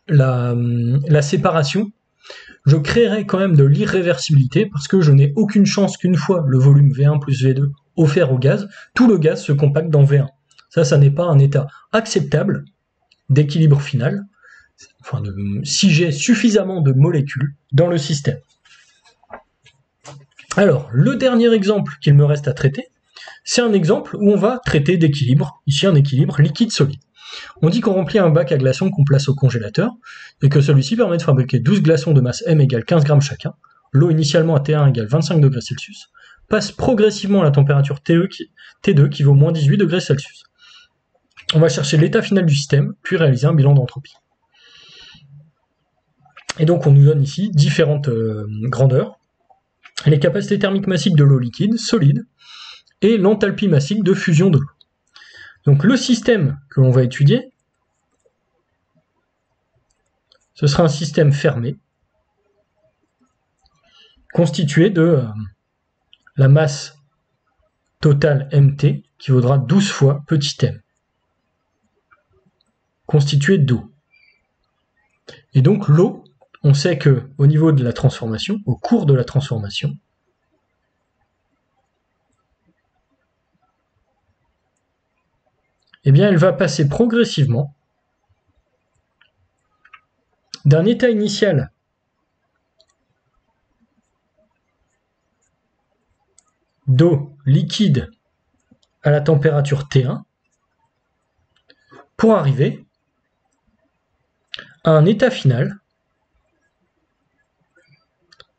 la séparation, je créerais quand même de l'irréversibilité parce que je n'ai aucune chance qu'une fois le volume V1 plus V2 offert au gaz, tout le gaz se compacte dans V1. Ça n'est pas un état acceptable d'équilibre final, enfin si j'ai suffisamment de molécules dans le système. Alors, le dernier exemple qu'il me reste à traiter, c'est un exemple où on va traiter d'équilibre, ici un équilibre liquide-solide. On dit qu'on remplit un bac à glaçons qu'on place au congélateur, et que celui-ci permet de fabriquer 12 glaçons de masse M égale 15 grammes chacun. L'eau initialement à T1 égale 25 degrés Celsius, passe progressivement à la température T2 qui vaut moins 18 degrés Celsius. On va chercher l'état final du système, puis réaliser un bilan d'entropie. Et donc on nous donne ici différentes grandeurs, les capacités thermiques massiques de l'eau liquide, solide, et l'enthalpie massique de fusion de l'eau. Donc le système que l'on va étudier, ce sera un système fermé, constitué de la masse totale Mt, qui vaudra 12 fois petit m, constitué d'eau. Et donc l'eau, on sait que au niveau de la transformation, au cours de la transformation, eh bien elle va passer progressivement d'un état initial d'eau liquide à la température T1 pour arriver à un état final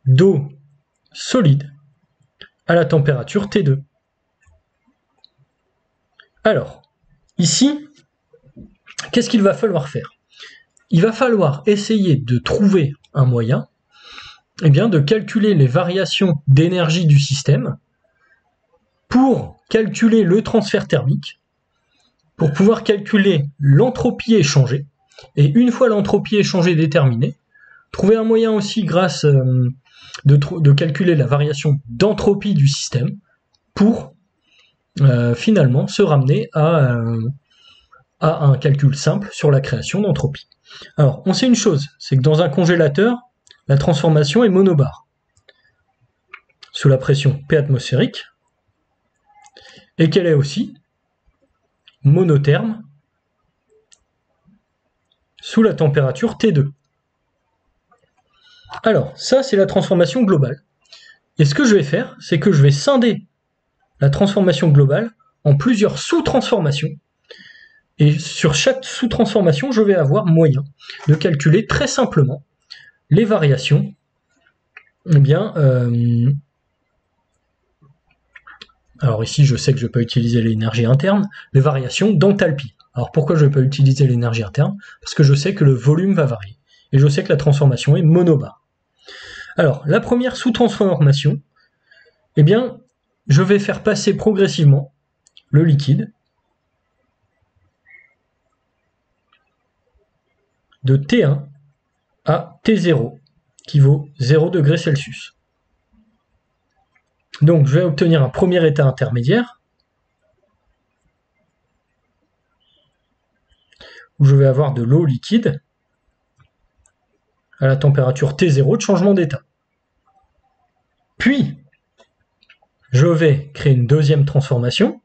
d'eau solide à la température T2. Alors, ici, qu'est-ce qu'il va falloir faire? Il va falloir essayer de trouver un moyen de calculer les variations d'énergie du système pour calculer le transfert thermique, pour pouvoir calculer l'entropie échangée, et une fois l'entropie échangée déterminée, trouver un moyen aussi grâce de calculer la variation d'entropie du système pour finalement se ramener à un calcul simple sur la création d'entropie. Alors, on sait une chose, c'est que dans un congélateur, la transformation est monobare, sous la pression P atmosphérique, et qu'elle est aussi monotherme sous la température T2. Alors, ça, c'est la transformation globale. Et ce que je vais faire, c'est que je vais scinder la transformation globale en plusieurs sous-transformations. Et sur chaque sous-transformation, je vais avoir moyen de calculer très simplement les variations. Eh bien, alors ici, je sais que je ne vais pas utiliser l'énergie interne, les variations d'enthalpie. Alors pourquoi je ne vais pas utiliser l'énergie interne? Parce que je sais que le volume va varier. Et je sais que la transformation est monobare. Alors, la première sous-transformation, eh bien, je vais faire passer progressivement le liquide de T1 à T0, qui vaut 0 degrés Celsius. Donc, je vais obtenir un premier état intermédiaire, où je vais avoir de l'eau liquide à la température T0 de changement d'état. Puis, je vais créer une deuxième transformation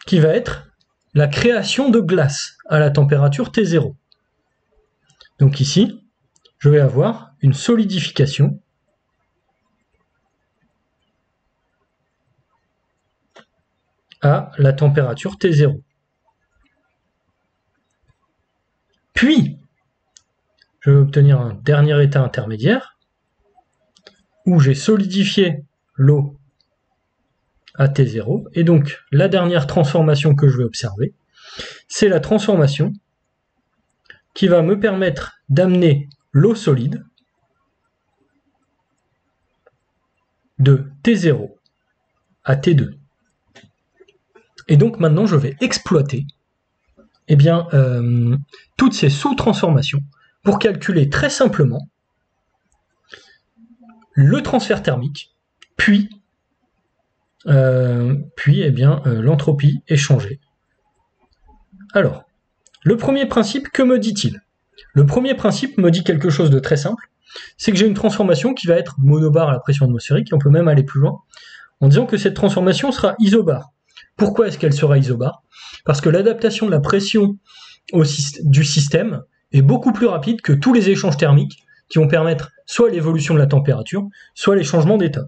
qui va être la création de glace à la température T0. Donc ici, je vais avoir une solidification à la température T0. Puis, je vais obtenir un dernier état intermédiaire où j'ai solidifié l'eau à T0. Et donc, la dernière transformation que je vais observer, c'est la transformation qui va me permettre d'amener l'eau solide de T0 à T2. Et donc, maintenant, je vais exploiter toutes ces sous-transformations pour calculer très simplement le transfert thermique, puis l'entropie échangée. Alors, le premier principe, que me dit-il? Le premier principe me dit quelque chose de très simple, c'est que j'ai une transformation qui va être monobare à la pression atmosphérique, et on peut même aller plus loin, en disant que cette transformation sera isobare. Pourquoi est-ce qu'elle sera isobare? Parce que l'adaptation de la pression du système est beaucoup plus rapide que tous les échanges thermiques qui vont permettre soit l'évolution de la température, soit les changements d'état.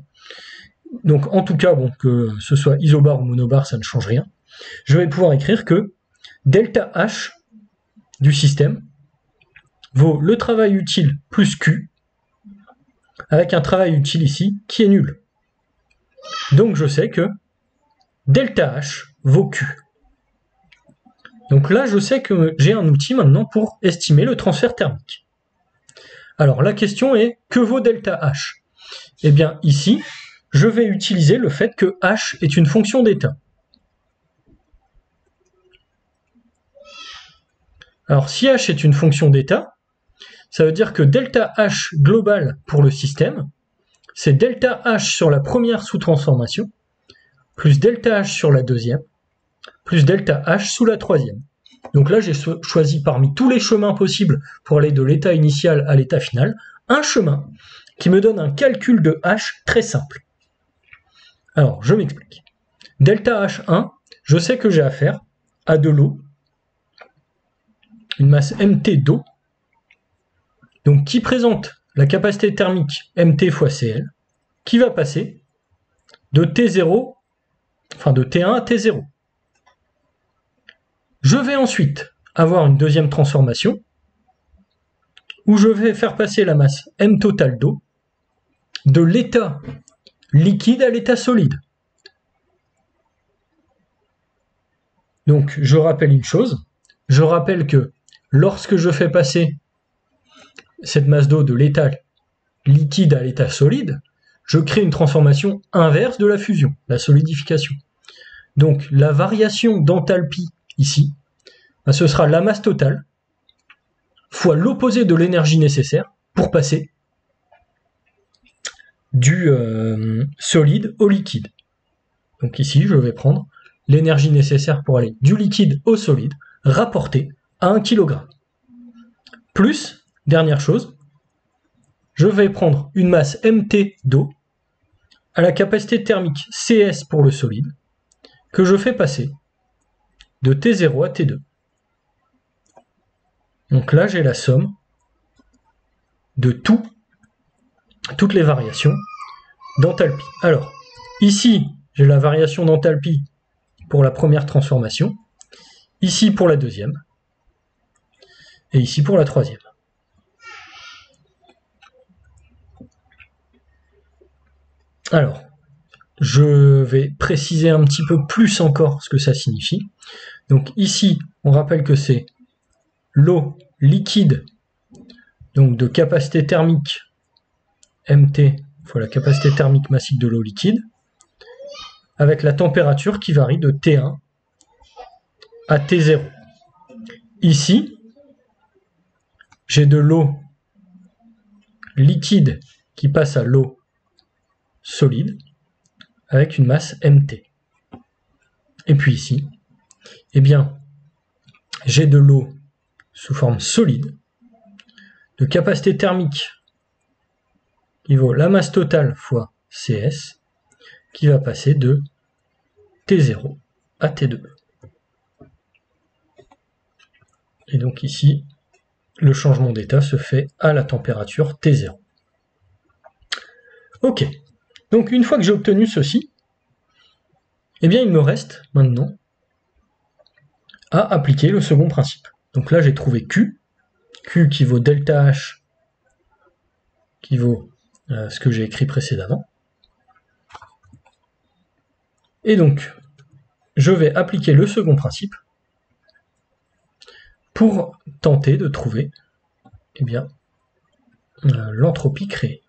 Donc en tout cas, que ce soit isobare ou monobare, ça ne change rien. Je vais pouvoir écrire que delta H du système vaut le travail utile plus Q, avec un travail utile ici qui est nul. Donc je sais que delta H vaut Q. Donc là, je sais que j'ai un outil maintenant pour estimer le transfert thermique. Alors la question est, que vaut delta H? Eh bien ici, je vais utiliser le fait que H est une fonction d'état. Alors si H est une fonction d'état, ça veut dire que delta H global pour le système, c'est delta H sur la première sous-transformation, plus delta H sur la deuxième, plus delta H sous la troisième. Donc là, j'ai choisi parmi tous les chemins possibles pour aller de l'état initial à l'état final, un chemin qui me donne un calcul de H très simple. Alors, je m'explique. Delta H1, je sais que j'ai affaire à de l'eau, une masse Mt d'eau, donc qui présente la capacité thermique Mt fois Cl, qui va passer de T0, enfin de T1 à T0. Je vais ensuite avoir une deuxième transformation où je vais faire passer la masse M total d'eau de l'état liquide à l'état solide. Donc je rappelle une chose, je rappelle que lorsque je fais passer cette masse d'eau de l'état liquide à l'état solide, je crée une transformation inverse de la fusion, la solidification. Donc la variation d'enthalpie ici, ce sera la masse totale fois l'opposé de l'énergie nécessaire pour passer du solide au liquide. Donc ici, je vais prendre l'énergie nécessaire pour aller du liquide au solide, rapportée à 1 kg. Plus, dernière chose, je vais prendre une masse MT d'eau à la capacité thermique CS pour le solide, que je fais passer de T0 à T2. Donc là, j'ai la somme de toutes les variations d'enthalpie. Alors, ici, j'ai la variation d'enthalpie pour la première transformation, ici pour la deuxième, et ici pour la troisième. Alors, je vais préciser un petit peu plus encore ce que ça signifie. Donc ici, on rappelle que c'est l'eau liquide, donc de capacité thermique MT fois la capacité thermique massique de l'eau liquide, avec la température qui varie de T1 à T0. Ici, j'ai de l'eau liquide qui passe à l'eau solide avec une masse MT. Et puis ici, eh bien, j'ai de l'eau sous forme solide de capacité thermique qui vaut la masse totale fois CS, qui va passer de T0 à T2. Et donc ici, le changement d'état se fait à la température T0. Ok, donc une fois que j'ai obtenu ceci, eh bien il me reste maintenant à appliquer le second principe. Donc là j'ai trouvé Q qui vaut delta H, qui vaut ce que j'ai écrit précédemment. Et donc, je vais appliquer le second principe pour tenter de trouver l'entropie créée.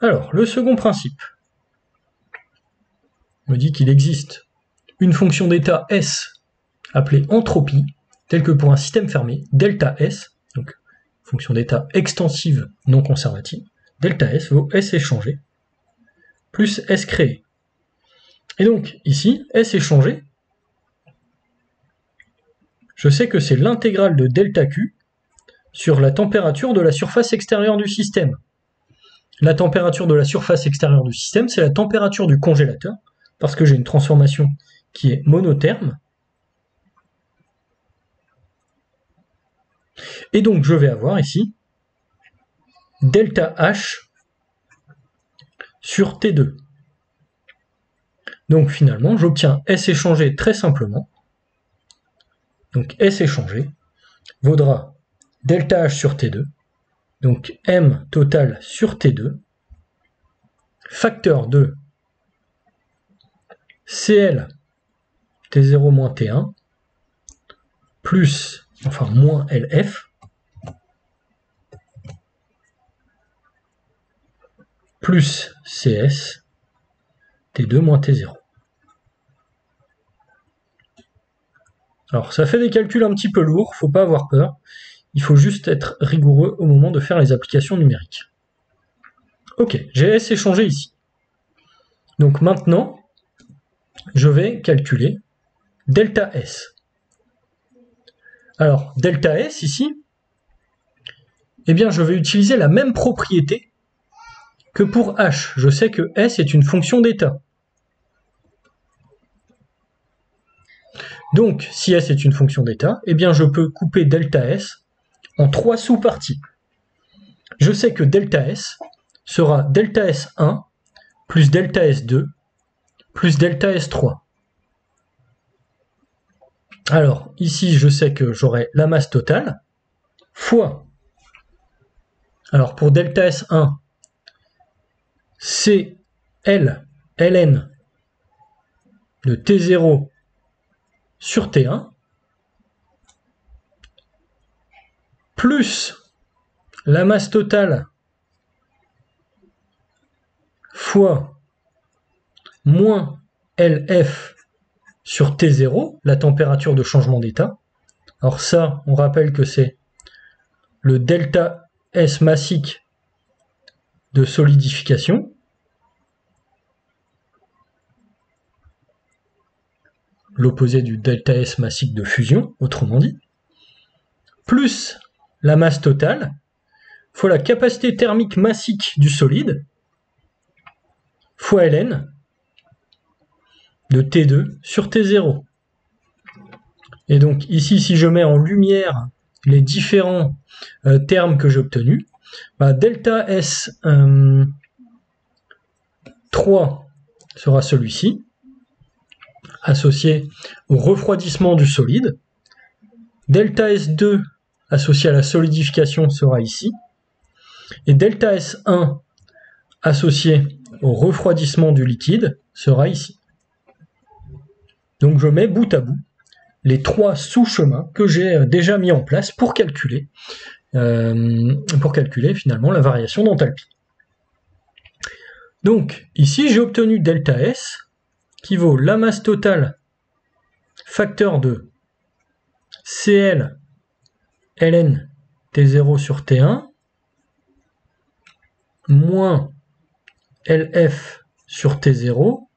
Alors, le second principe me dit qu'il existe une fonction d'état S appelée entropie, telle que pour un système fermé, delta S, donc fonction d'état extensive non conservative, delta S vaut S échangé plus S créé. Et donc, ici, S échangé, je sais que c'est l'intégrale de delta Q sur la température de la surface extérieure du système. La température de la surface extérieure du système, c'est la température du congélateur, parce que j'ai une transformation qui est monotherme. Et donc, je vais avoir ici delta H sur T2. Donc finalement, j'obtiens S échangé très simplement. Donc S échangé vaudra delta H sur T2, donc M total sur T2, facteur de CL T0 moins T1, plus, enfin moins LF, plus CS T2 moins T0. Alors ça fait des calculs un petit peu lourds, faut pas avoir peur, il faut juste être rigoureux au moment de faire les applications numériques. Ok, j'ai S échangé ici. Donc maintenant, je vais calculer delta S. Alors, delta S ici, eh bien je vais utiliser la même propriété que pour H. Je sais que S est une fonction d'état. Donc, si S est une fonction d'état, eh bien je peux couper delta S en 3 sous-parties. Je sais que delta S sera delta S1 plus delta S2 plus delta S3. Alors, ici, je sais que j'aurai la masse totale fois, alors pour delta S1, c'est ln de T0 sur T1, plus la masse totale fois moins LF sur T0, la température de changement d'état. Alors ça, on rappelle que c'est le delta S massique de solidification, l'opposé du delta S massique de fusion, autrement dit, plus la masse totale, fois la capacité thermique massique du solide, fois ln de T2 sur T0. Et donc ici, si je mets en lumière les différents termes que j'ai obtenus, delta S 3 sera celui-ci, associé au refroidissement du solide. Delta S2 associé à la solidification sera ici. Et delta S1 associé au refroidissement du liquide sera ici. Donc je mets bout à bout les trois sous-chemins que j'ai déjà mis en place pour calculer finalement la variation d'enthalpie. Donc ici j'ai obtenu delta S qui vaut la masse totale facteur de Cl ln T0 sur T1 moins LF sur T0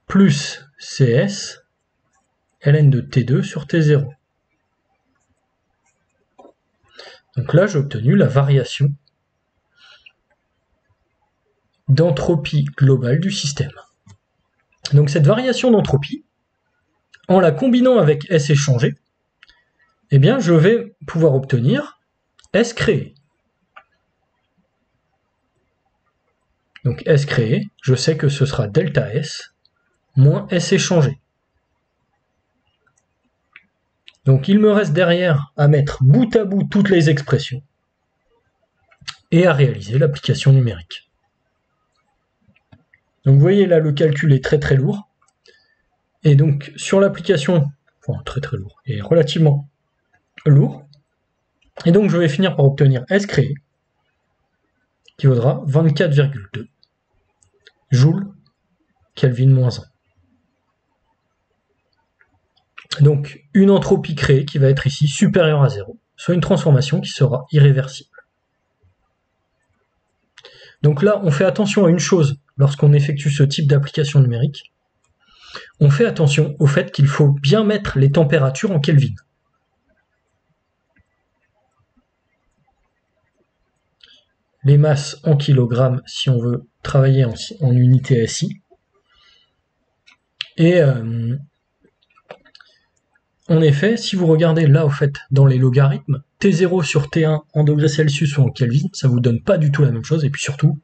plus CS ln de T2 sur T0. Donc là, j'ai obtenu la variation d'entropie globale du système. Donc cette variation d'entropie, en la combinant avec S échangé, eh bien, je vais pouvoir obtenir S créé. Donc S créé, je sais que ce sera delta S moins S échangé. Donc il me reste derrière à mettre bout à bout toutes les expressions et à réaliser l'application numérique. Donc vous voyez là, le calcul est très très lourd. Et donc sur l'application, enfin très très lourd, et relativement lourd. Et donc je vais finir par obtenir S créé, qui vaudra 24,2 joules Kelvin-1. Donc une entropie créée qui va être ici supérieure à 0, soit une transformation qui sera irréversible. Donc là, on fait attention à une chose lorsqu'on effectue ce type d'application numérique. On fait attention au fait qu'il faut bien mettre les températures en Kelvin. Les masses en kilogrammes si on veut travailler en unité SI. Et en effet, si vous regardez là au fait dans les logarithmes, T0 sur T1 en degrés Celsius ou en Kelvin, ça vous donne pas du tout la même chose. Et puis surtout,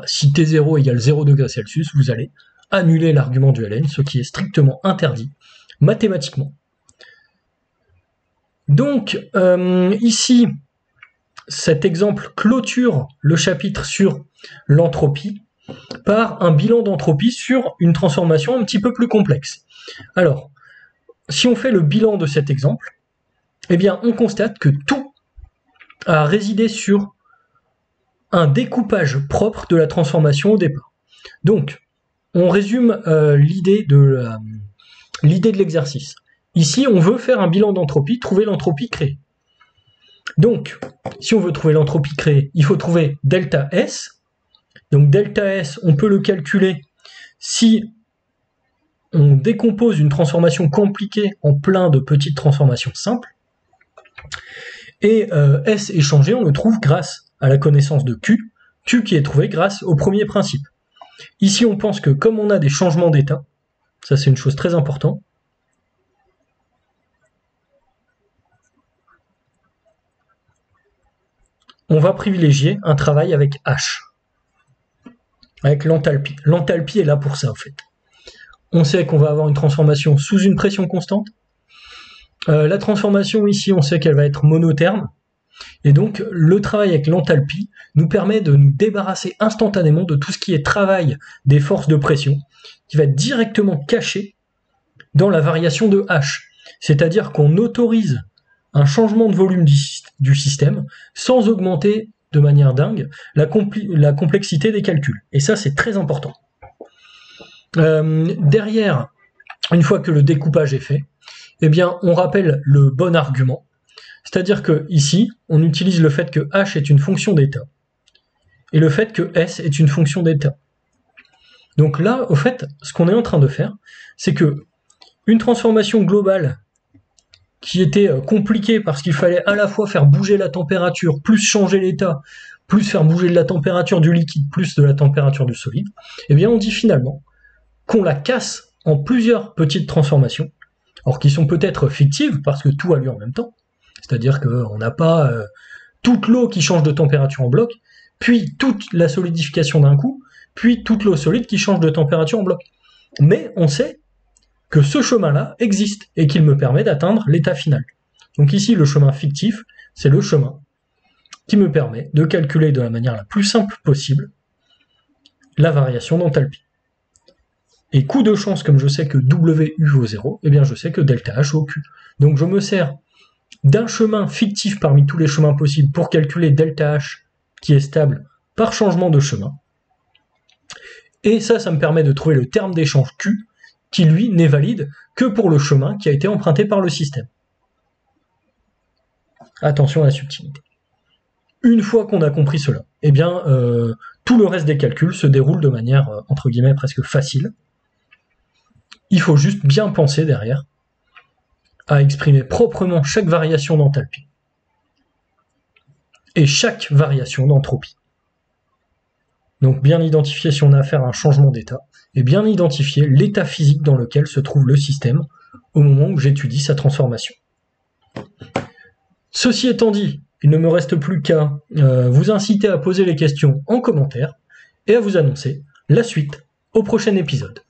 si T0 égale 0 degrés Celsius, vous allez annuler l'argument du ln, ce qui est strictement interdit mathématiquement. Donc ici, cet exemple clôture le chapitre sur l'entropie par un bilan d'entropie sur une transformation un petit peu plus complexe. Alors, si on fait le bilan de cet exemple, eh bien, on constate que tout a résidé sur un découpage propre de la transformation au départ. Donc, on résume l'idée de l'exercice. Ici, on veut faire un bilan d'entropie, trouver l'entropie créée. Donc, si on veut trouver l'entropie créée, il faut trouver delta S. Donc, delta S, on peut le calculer si on décompose une transformation compliquée en plein de petites transformations simples. Et S échangé, on le trouve grâce à la connaissance de Q, Q qui est trouvé grâce au premier principe. Ici, on pense que comme on a des changements d'état, ça c'est une chose très importante, on va privilégier un travail avec H, avec l'enthalpie. L'enthalpie est là pour ça en fait. On sait qu'on va avoir une transformation sous une pression constante. La transformation ici, on sait qu'elle va être monotherme. Et donc, le travail avec l'enthalpie nous permet de nous débarrasser instantanément de tout ce qui est travail des forces de pression, qui va être directement caché dans la variation de H. C'est-à-dire qu'on autorise un changement de volume du système sans augmenter de manière dingue la complexité des calculs. Et ça, c'est très important. Derrière, une fois que le découpage est fait, eh bien, on rappelle le bon argument. C'est-à-dire que ici, on utilise le fait que h est une fonction d'état. et le fait que S est une fonction d'état. Donc là, au fait, ce qu'on est en train de faire, c'est que une transformation globale qui était compliquée parce qu'il fallait à la fois faire bouger la température, plus changer l'état, plus faire bouger la température du liquide, plus de la température du solide, eh bien on dit finalement qu'on la casse en plusieurs petites transformations, alors qui sont peut-être fictives parce que tout a lieu en même temps, c'est-à-dire qu'on n'a pas toute l'eau qui change de température en bloc, puis toute la solidification d'un coup, puis toute l'eau solide qui change de température en bloc. Mais on sait que ce chemin-là existe et qu'il me permet d'atteindre l'état final. Donc ici, le chemin fictif, c'est le chemin qui me permet de calculer de la manière la plus simple possible la variation d'enthalpie. Et coup de chance, comme je sais que WU vaut 0, eh bien je sais que delta H vaut Q. Donc je me sers d'un chemin fictif parmi tous les chemins possibles pour calculer delta H qui est stable par changement de chemin. Et ça me permet de trouver le terme d'échange Q qui, lui, n'est valide que pour le chemin qui a été emprunté par le système. Attention à la subtilité. Une fois qu'on a compris cela, eh bien, tout le reste des calculs se déroule de manière, entre guillemets, presque facile. Il faut juste bien penser derrière à exprimer proprement chaque variation d'enthalpie et chaque variation d'entropie. Donc bien identifier si on a affaire à un changement d'état, et bien identifier l'état physique dans lequel se trouve le système au moment où j'étudie sa transformation. Ceci étant dit, il ne me reste plus qu'à vous inciter à poser les questions en commentaire et à vous annoncer la suite au prochain épisode.